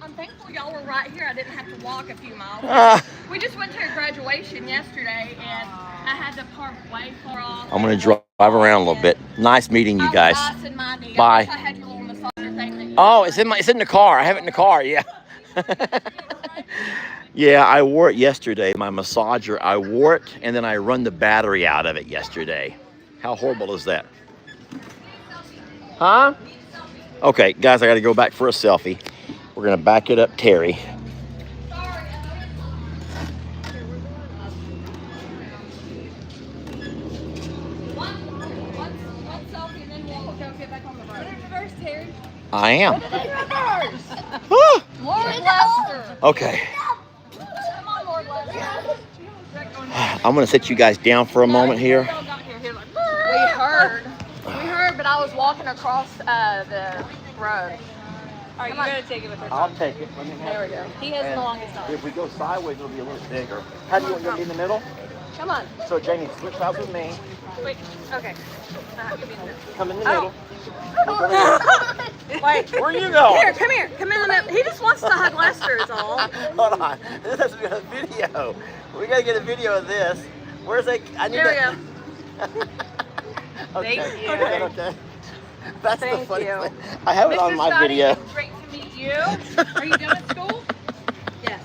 I'm thankful y'all were right here. I didn't have to walk a few miles. Ah, We just went to a graduation graduation yesterday, and I had to park way far off. I'm gonna drive around a little bit. Nice meeting you guys. Bye. I had your little massager thing that you Oh, it's in the car. I have it in the car. Yeah. Yeah, I wore it yesterday. My massager. I wore it, and then I run the battery out of it yesterday. How horrible is that? Huh? Okay, guys, I got to go back for a selfie. We're gonna back it up, Terry. One selfie, and then we'll get back on the road. Put it in reverse, Terry. I am. Put it in reverse. Ah, Lord Lester. okay. Come on, Lord Lester. I'm gonna sit you guys down for a moment here. We heard, but I was walking across the road. All right, you gotta take it with her. I'll take it. Let me have There we go. He has the longest arm. If we go sideways, it'll be a little bigger. How do you want to be in the middle? Come on. So Jamie, switch sides with me. Wait. Okay. Give me Come in the Oh. middle. Wait. Where are you going? Here, come here. Come in the middle. He just wants to hug Lester, is all. Hold on. This has to be a video. We gotta get a video of this. Where's that? I need There we that. go. Okay. Thank you. Okay. That's the Thank funny you. thing. I have it on Mr. my Scotty, video. Great to meet you. Are you done at school? Yes.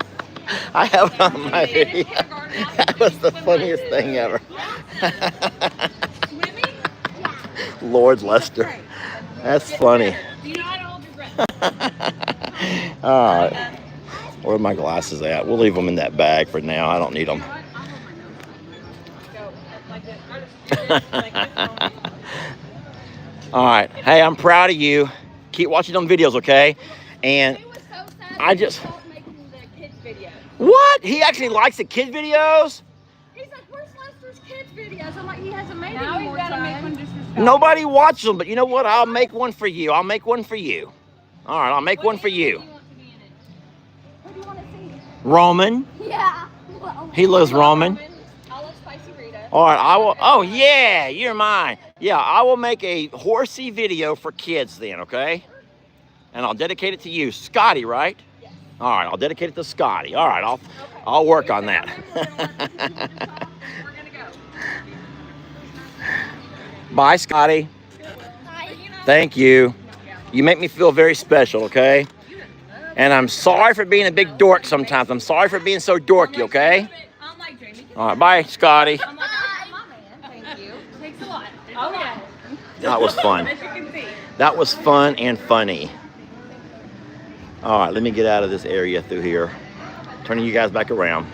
I have it on my You did in video. kindergarten. That was the funniest thing ever. Swimming? Lord Lester. That's funny. Do you know how to hold your breath? All right. Where are my glasses at? We'll leave them in that bag for now. I don't need them. Go like this. Like this. All right. Hey, I'm proud of you. Keep watching them videos, okay? And He was so sad I just... he stopped making the kids video. What? He actually likes the kid videos? He's like, where's Lester's kids videos? I'm like, he hasn't made Now any he's more got to make time. one just for Scott. Nobody watches them, but you know what? I'll make one for you. I'll make one for you. All right, I'll make one for you. Who do you want to see? Roman. Yeah. Well, He loves Roman. I love Spicy Rita. All right, I will. Oh, yeah, you're mine. Yeah, I will make a horsey video for kids then, okay? And I'll dedicate it to you. Scotty, right? Yes. All right, I'll dedicate it to Scotty. All right, I'll work on that. We're gonna go. Bye, Scotty. hi. Thank you. You make me feel very special, okay? And I'm sorry for being a big dork sometimes. I'm sorry for being so dorky, okay? I'm like Jamie. All right, bye, Scotty. I'm like, I'm my man. Thank you. Takes a lot. Oh yeah. That was fun. As you can see. That was fun and funny. All right, let me get out of this area through here. Turning you guys back around.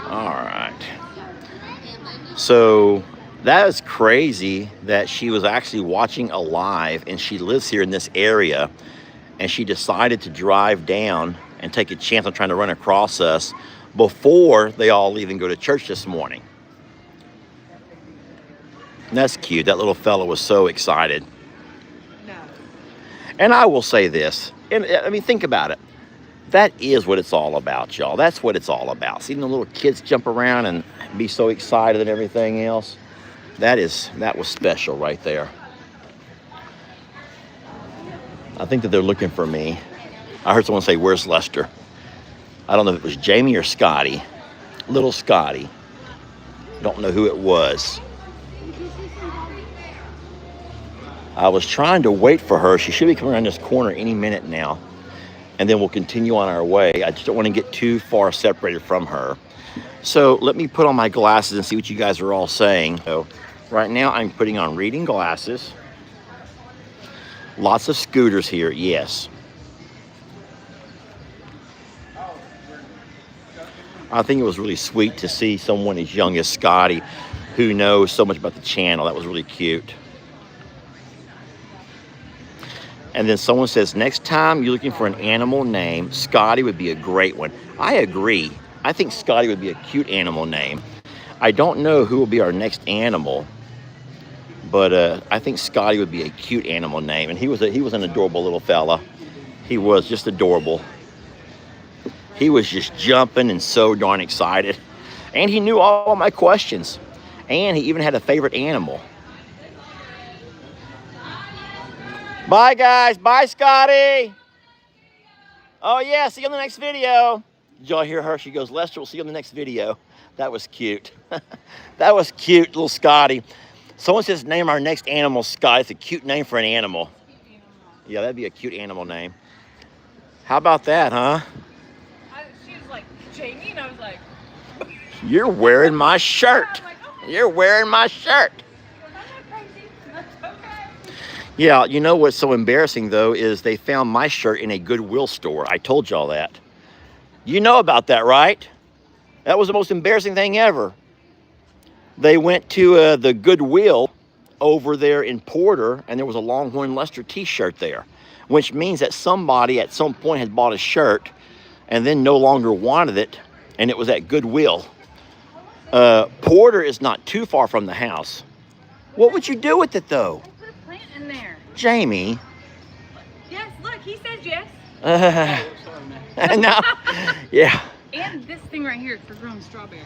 All right. So that is crazy that she was actually watching a live, and she lives here in this area, and she decided to drive down and take a chance on trying to run across us before they all leave and go to church this morning. And that's cute. That little fella was so excited. No. And I will say this, and I mean, think about it. That is what it's all about, y'all. That's what it's all about. Seeing the little kids jump around and be so excited and everything else. That was special right there. I think that they're looking for me. I heard someone say, "Where's Lester?" I don't know if it was Jamie or Scotty. Little Scotty. Don't know who it was. I was trying to wait for her. She should be coming around this corner any minute now. And then we'll continue on our way. I just don't want to get too far separated from her. So let me put on my glasses and see what you guys are all saying. So right now I'm putting on reading glasses. Lots of scooters here, yes. I think it was really sweet to see someone as young as Scotty who knows so much about the channel. That was really cute. And then someone says, next time you're looking for an animal name, Scotty would be a great one. I agree. I think Scotty would be a cute animal name. I don't know who will be our next animal, but I think Scotty would be a cute animal name. And he was an adorable little fella. He was just adorable. He was just jumping and so darn excited. And he knew all my questions. And he even had a favorite animal. Bye, guys. Bye, Scotty. Oh, yeah, see you on the next video. Did y'all hear her? She goes, Lester, we'll see you on the next video. That was cute. That was cute, little Scotty. Someone says name our next animal Scott. It's a cute name for an animal. Yeah, that'd be a cute animal name. How about that, huh? She was like, Jamie, and I was like, You're wearing my shirt. You're wearing my shirt. I'm not crazy. That's okay. Yeah, you know what's so embarrassing, though, is they found my shirt in a Goodwill store. I told y'all that. You know about that, right? That was the most embarrassing thing ever. They went to the Goodwill over there in Porter, and there was a Longhorn Lester t-shirt there, which means that somebody at some point had bought a shirt and then no longer wanted it, and it was at Goodwill. Porter is not too far from the house. What would you do with it, though? Put a plant in there. Jamie. Yes, look, he says yes. No. Yeah. And this thing right here for growing strawberries.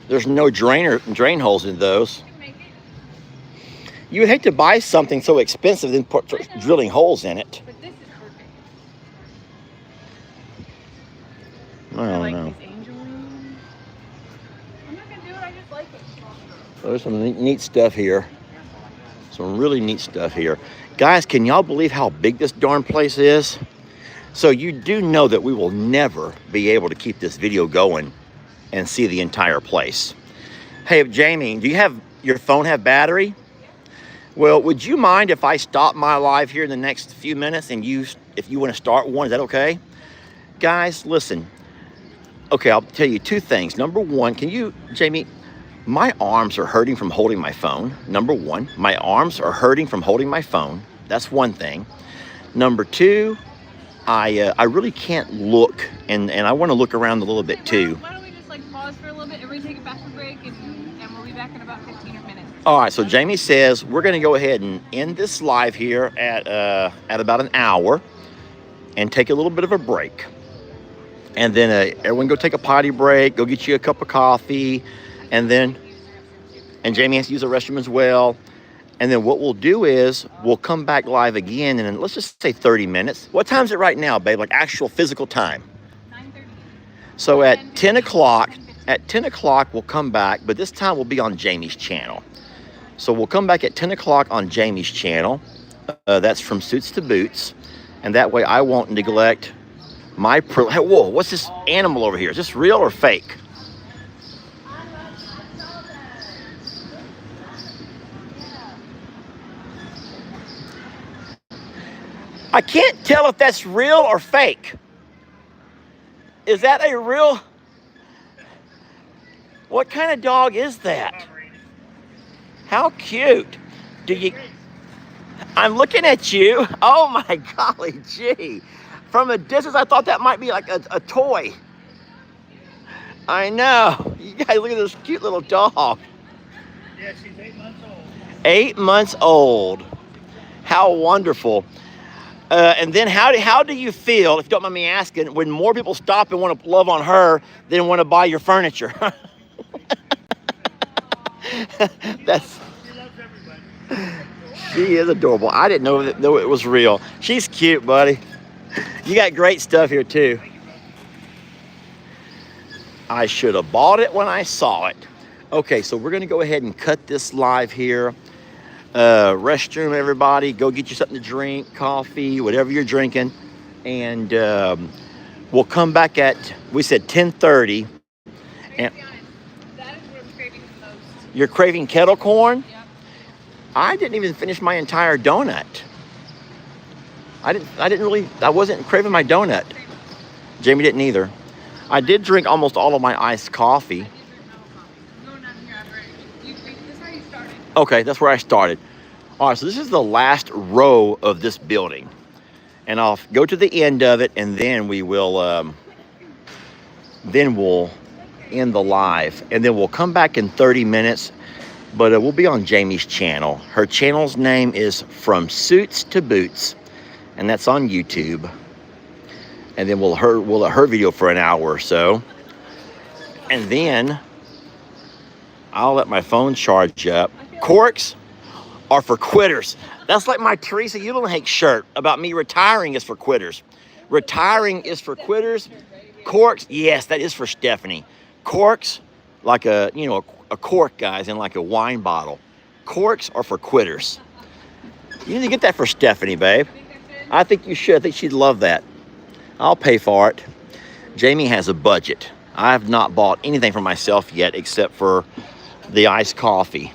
There's no drain holes in those. You can make it, You would hate to buy something so expensive then put drilling holes in it. but this is perfect. I don't like know. these angel wings. I'm not gonna do it. I just like it. There's some neat stuff here. Some really neat stuff here. Guys, can y'all believe how big this darn place is? So you do know that we will never be able to keep this video going and see the entire place. Hey, Jamie, do you have your phone have battery? Well, would you mind if I stop my live here in the next few minutes and if you want to start one, is that okay? Guys, listen. Okay, I'll tell you two things. Number one, Jamie, my arms are hurting from holding my phone. Number one, my arms are hurting from holding my phone. That's one thing. Number two, I really can't look, and I want to look around a little bit too. Why don't we just like pause for a little bit and we take a bathroom break and we'll be back in about 15 minutes. All right, so Jamie says we're going to go ahead and end this live here at about an hour and take a little bit of a break. And then everyone go take a potty break, go get you a cup of coffee, and Jamie has to use the restroom as well. And then what we'll do is we'll come back live again in, let's just say 30 minutes. What time is it right now, babe? Like actual physical time? 9:30. So at 10 o'clock, we'll come back, but this time we'll be on Jamie's channel. So we'll come back at 10 o'clock on Jamie's channel. That's From Suits to Boots. And that way I won't neglect my... Hey, whoa, what's this animal over here? Is this real or fake? I can't tell if that's real or fake. Is that a real... What kind of dog is that? How cute. I'm looking at you. Oh my golly gee. From a distance, I thought that might be like a toy. I know. You guys look at this cute little dog. Yeah, she's 8 months old. 8 months old. How wonderful. And then how do you feel, if you don't mind me asking, when more people stop and want to love on her than want to buy your furniture? That's... She loves everybody. She is adorable. I didn't know it was real. She's cute, buddy. You got great stuff here, too. I should have bought it when I saw it. Okay, so we're going to go ahead and cut this live here. Restroom, everybody. Go get you something to drink, coffee, whatever you're drinking. And we'll come back at, we said 10:30. And Be honest, that is what I'm craving the most. you're craving kettle corn? Yep. I didn't even finish my entire donut. I wasn't craving my donut. Jamie didn't either. I did drink almost all of my iced coffee. I'm going down here. I'm ready. This is how you started. Okay, that's where I started. All right, so this is the last row of this building. And I'll go to the end of it, and then we'll end the live. And then we'll come back in 30 minutes, but we'll be on Jamie's channel. Her channel's name is From Suits to Boots, and that's on YouTube. And then we'll let her video for an hour or so. And then I'll let my phone charge up. Corks are for quitters. That's like my Teresa Eulenhake shirt about me retiring is for quitters. Retiring is for quitters. Corks, yes, that is for Stephanie. Corks, like a cork, guys, in like a wine bottle. Corks are for quitters. You need to get that for Stephanie, babe. I think you should. I think she'd love that. I'll pay for it. Jamie has a budget. I have not bought anything for myself yet except for the iced coffee.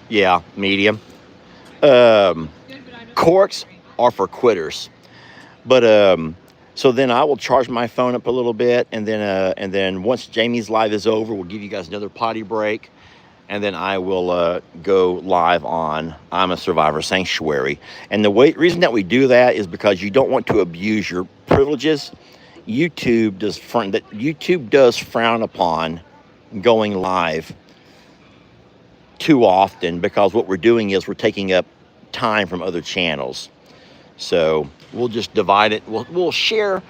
Yeah, medium. Corks are for quitters. But so then I will charge my phone up a little bit, and then once Jamie's live is over, we'll give you guys another potty break, and then I will go live on I'm a Survivor Sanctuary. And the reason that we do that is because you don't want to abuse your privileges. YouTube does frown upon going live too often, because what we're doing is we're taking up time from other channels. So we'll just divide it. We'll share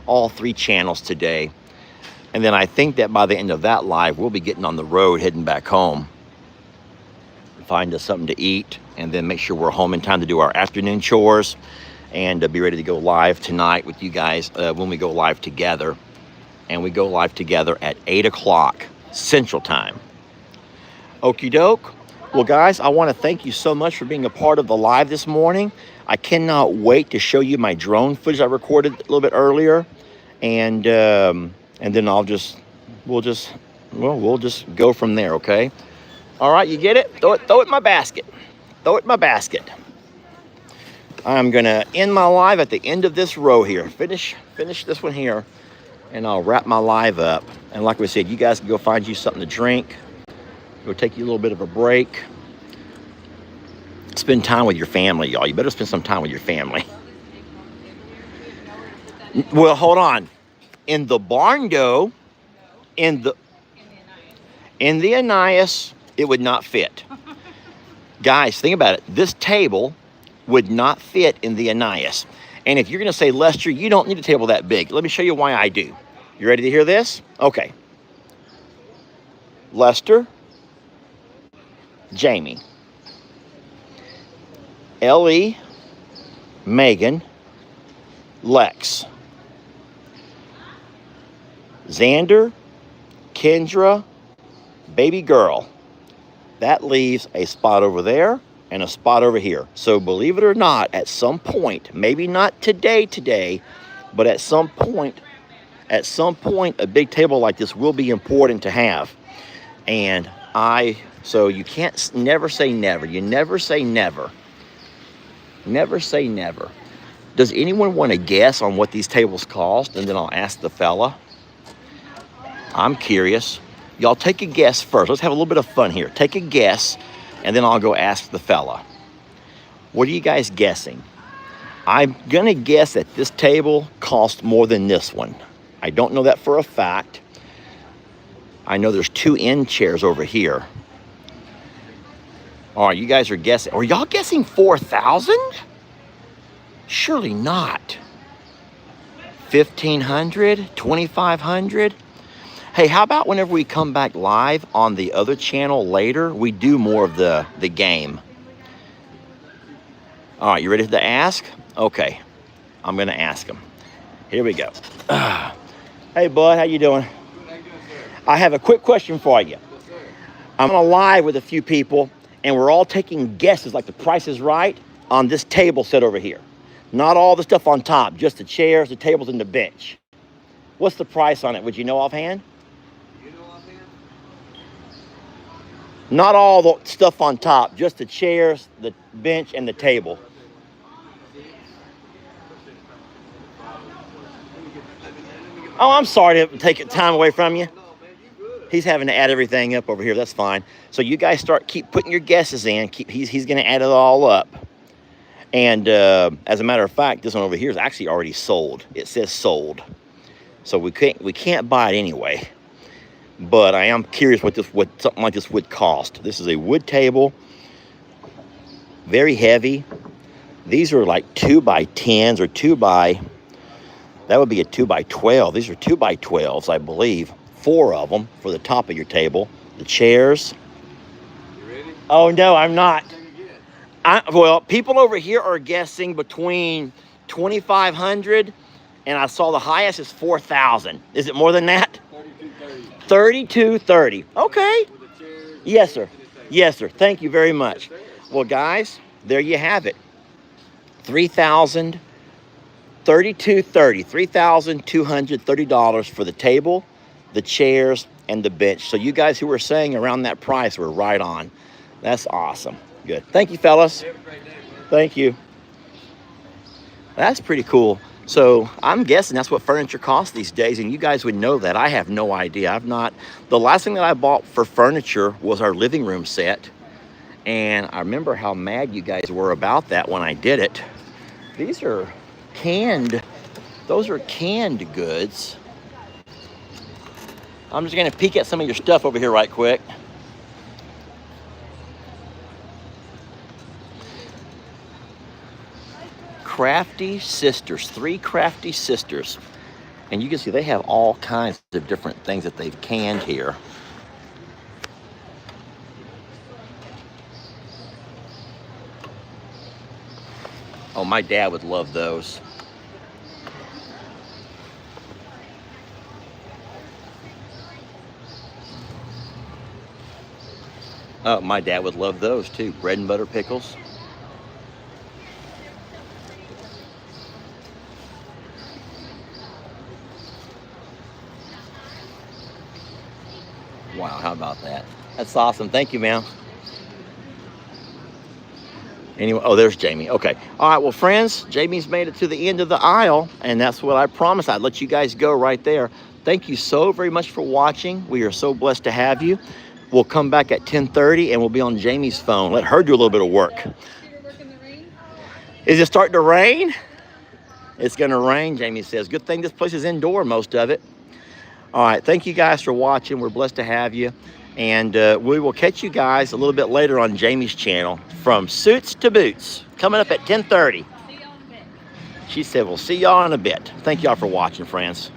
all 3 channels today. And then I think that by the end of that live, we'll be getting on the road, heading back home. Find us something to eat, and then make sure we're home in time to do our afternoon chores, and be ready to go live tonight with you guys when we go live together. And we go live together at 8 o'clock Central Time. Okie doke. Well, guys, I want to thank you so much for being a part of the live this morning. I cannot wait to show you my drone footage I recorded a little bit earlier, and then we'll just go from there. Okay. All right, you get it? Throw it in my basket. Throw it in my basket. I'm gonna end my live at the end of this row here. Finish this one here, and I'll wrap my live up. And like we said, you guys can go find you something to drink. Go take you a little bit of a break. Spend time with your family, y'all. You better spend some time with your family. Well, hold on. In the barn dough, in the Ananias, it would not fit. Guys, think about it. This table would not fit in the Ananias. And if you're going to say, Lester, you don't need a table that big, let me show you why I do. You ready to hear this? Okay. Lester, Jamie, Ellie, Megan, Lex, Xander, Kendra, baby girl. That leaves a spot over there and a spot over here. So believe it or not, at some point, maybe not today, but at some point, a big table like this will be important to have. And so you can't never say never. You never say never. Never say never. Does anyone want to guess on what these tables cost? And then I'll ask the fella. I'm curious. Y'all take a guess first. Let's have a little bit of fun here. Take a guess, and then I'll go ask the fella. What are you guys guessing? I'm going to guess that this table cost more than this one. I don't know that for a fact. I know there's 2 end chairs over here. All right, you guys are guessing. Are y'all guessing 4,000? Surely not. 1,500? 2,500? Hey, how about whenever we come back live on the other channel later, we do more of the game? All right, you ready to ask? Okay, I'm going to ask him. Here we go. Hey, bud, how you doing? I have a quick question for you. I'm on a live with a few people, and we're all taking guesses like the Price is Right on this table set over here. Not all the stuff on top, just the chairs, the tables, and the bench. What's the price on it? Would you know offhand? Not all the stuff on top, just the chairs, the bench, and the table. Oh, I'm sorry to take time away from you. He's having to add everything up over here. That's fine. So you guys keep putting your guesses in. He's going to add it all up. And as a matter of fact, this one over here is actually already sold. It says sold. So we can't buy it anyway. But I am curious what something like this would cost. This is a wood table, very heavy. These are like 2x10s or that would be a 2x12. These are 2x12s, I believe. 4 of them for the top of your table. The chairs. You ready? Oh no, I'm not. Well, people over here are guessing between 2,500 and I saw the highest is 4,000. Is it more than that? 3230. Okay. Yes, sir. Yes, sir. Thank you very much. Well, guys, there you have it. 3,000, 3230, $3,230 for the table, the chairs, and the bench. So you guys who were saying around that price were right on. That's awesome. Good. Thank you, fellas. Thank you. That's pretty cool. So I'm guessing that's what furniture costs these days, and you guys would know that. I have no idea. The last thing that I bought for furniture was our living room set, and I remember how mad you guys were about that when I did it. These are canned, those are canned goods. I'm just gonna peek at some of your stuff over here right quick. Crafty Sisters, 3 Crafty Sisters. And you can see they have all kinds of different things that they've canned here. Oh, my dad would love those. Oh, my dad would love those too. Bread and butter pickles. Wow, how about that? That's awesome. Thank you, ma'am. Anyway, oh, there's Jamie. Okay. All right, well, friends, Jamie's made it to the end of the aisle, and that's what I promised. I'd let you guys go right there. Thank you so very much for watching. We are so blessed to have you. We'll come back at 10:30, and we'll be on Jamie's phone. Let her do a little bit of work. Is it starting to rain? It's going to rain, Jamie says. Good thing this place is indoor, most of it. All right, thank you guys for watching. We're blessed to have you. And we will catch you guys a little bit later on Jamie's channel, From Suits to Boots, coming up at 10:30. She said, we'll see y'all in a bit. Thank y'all for watching, friends.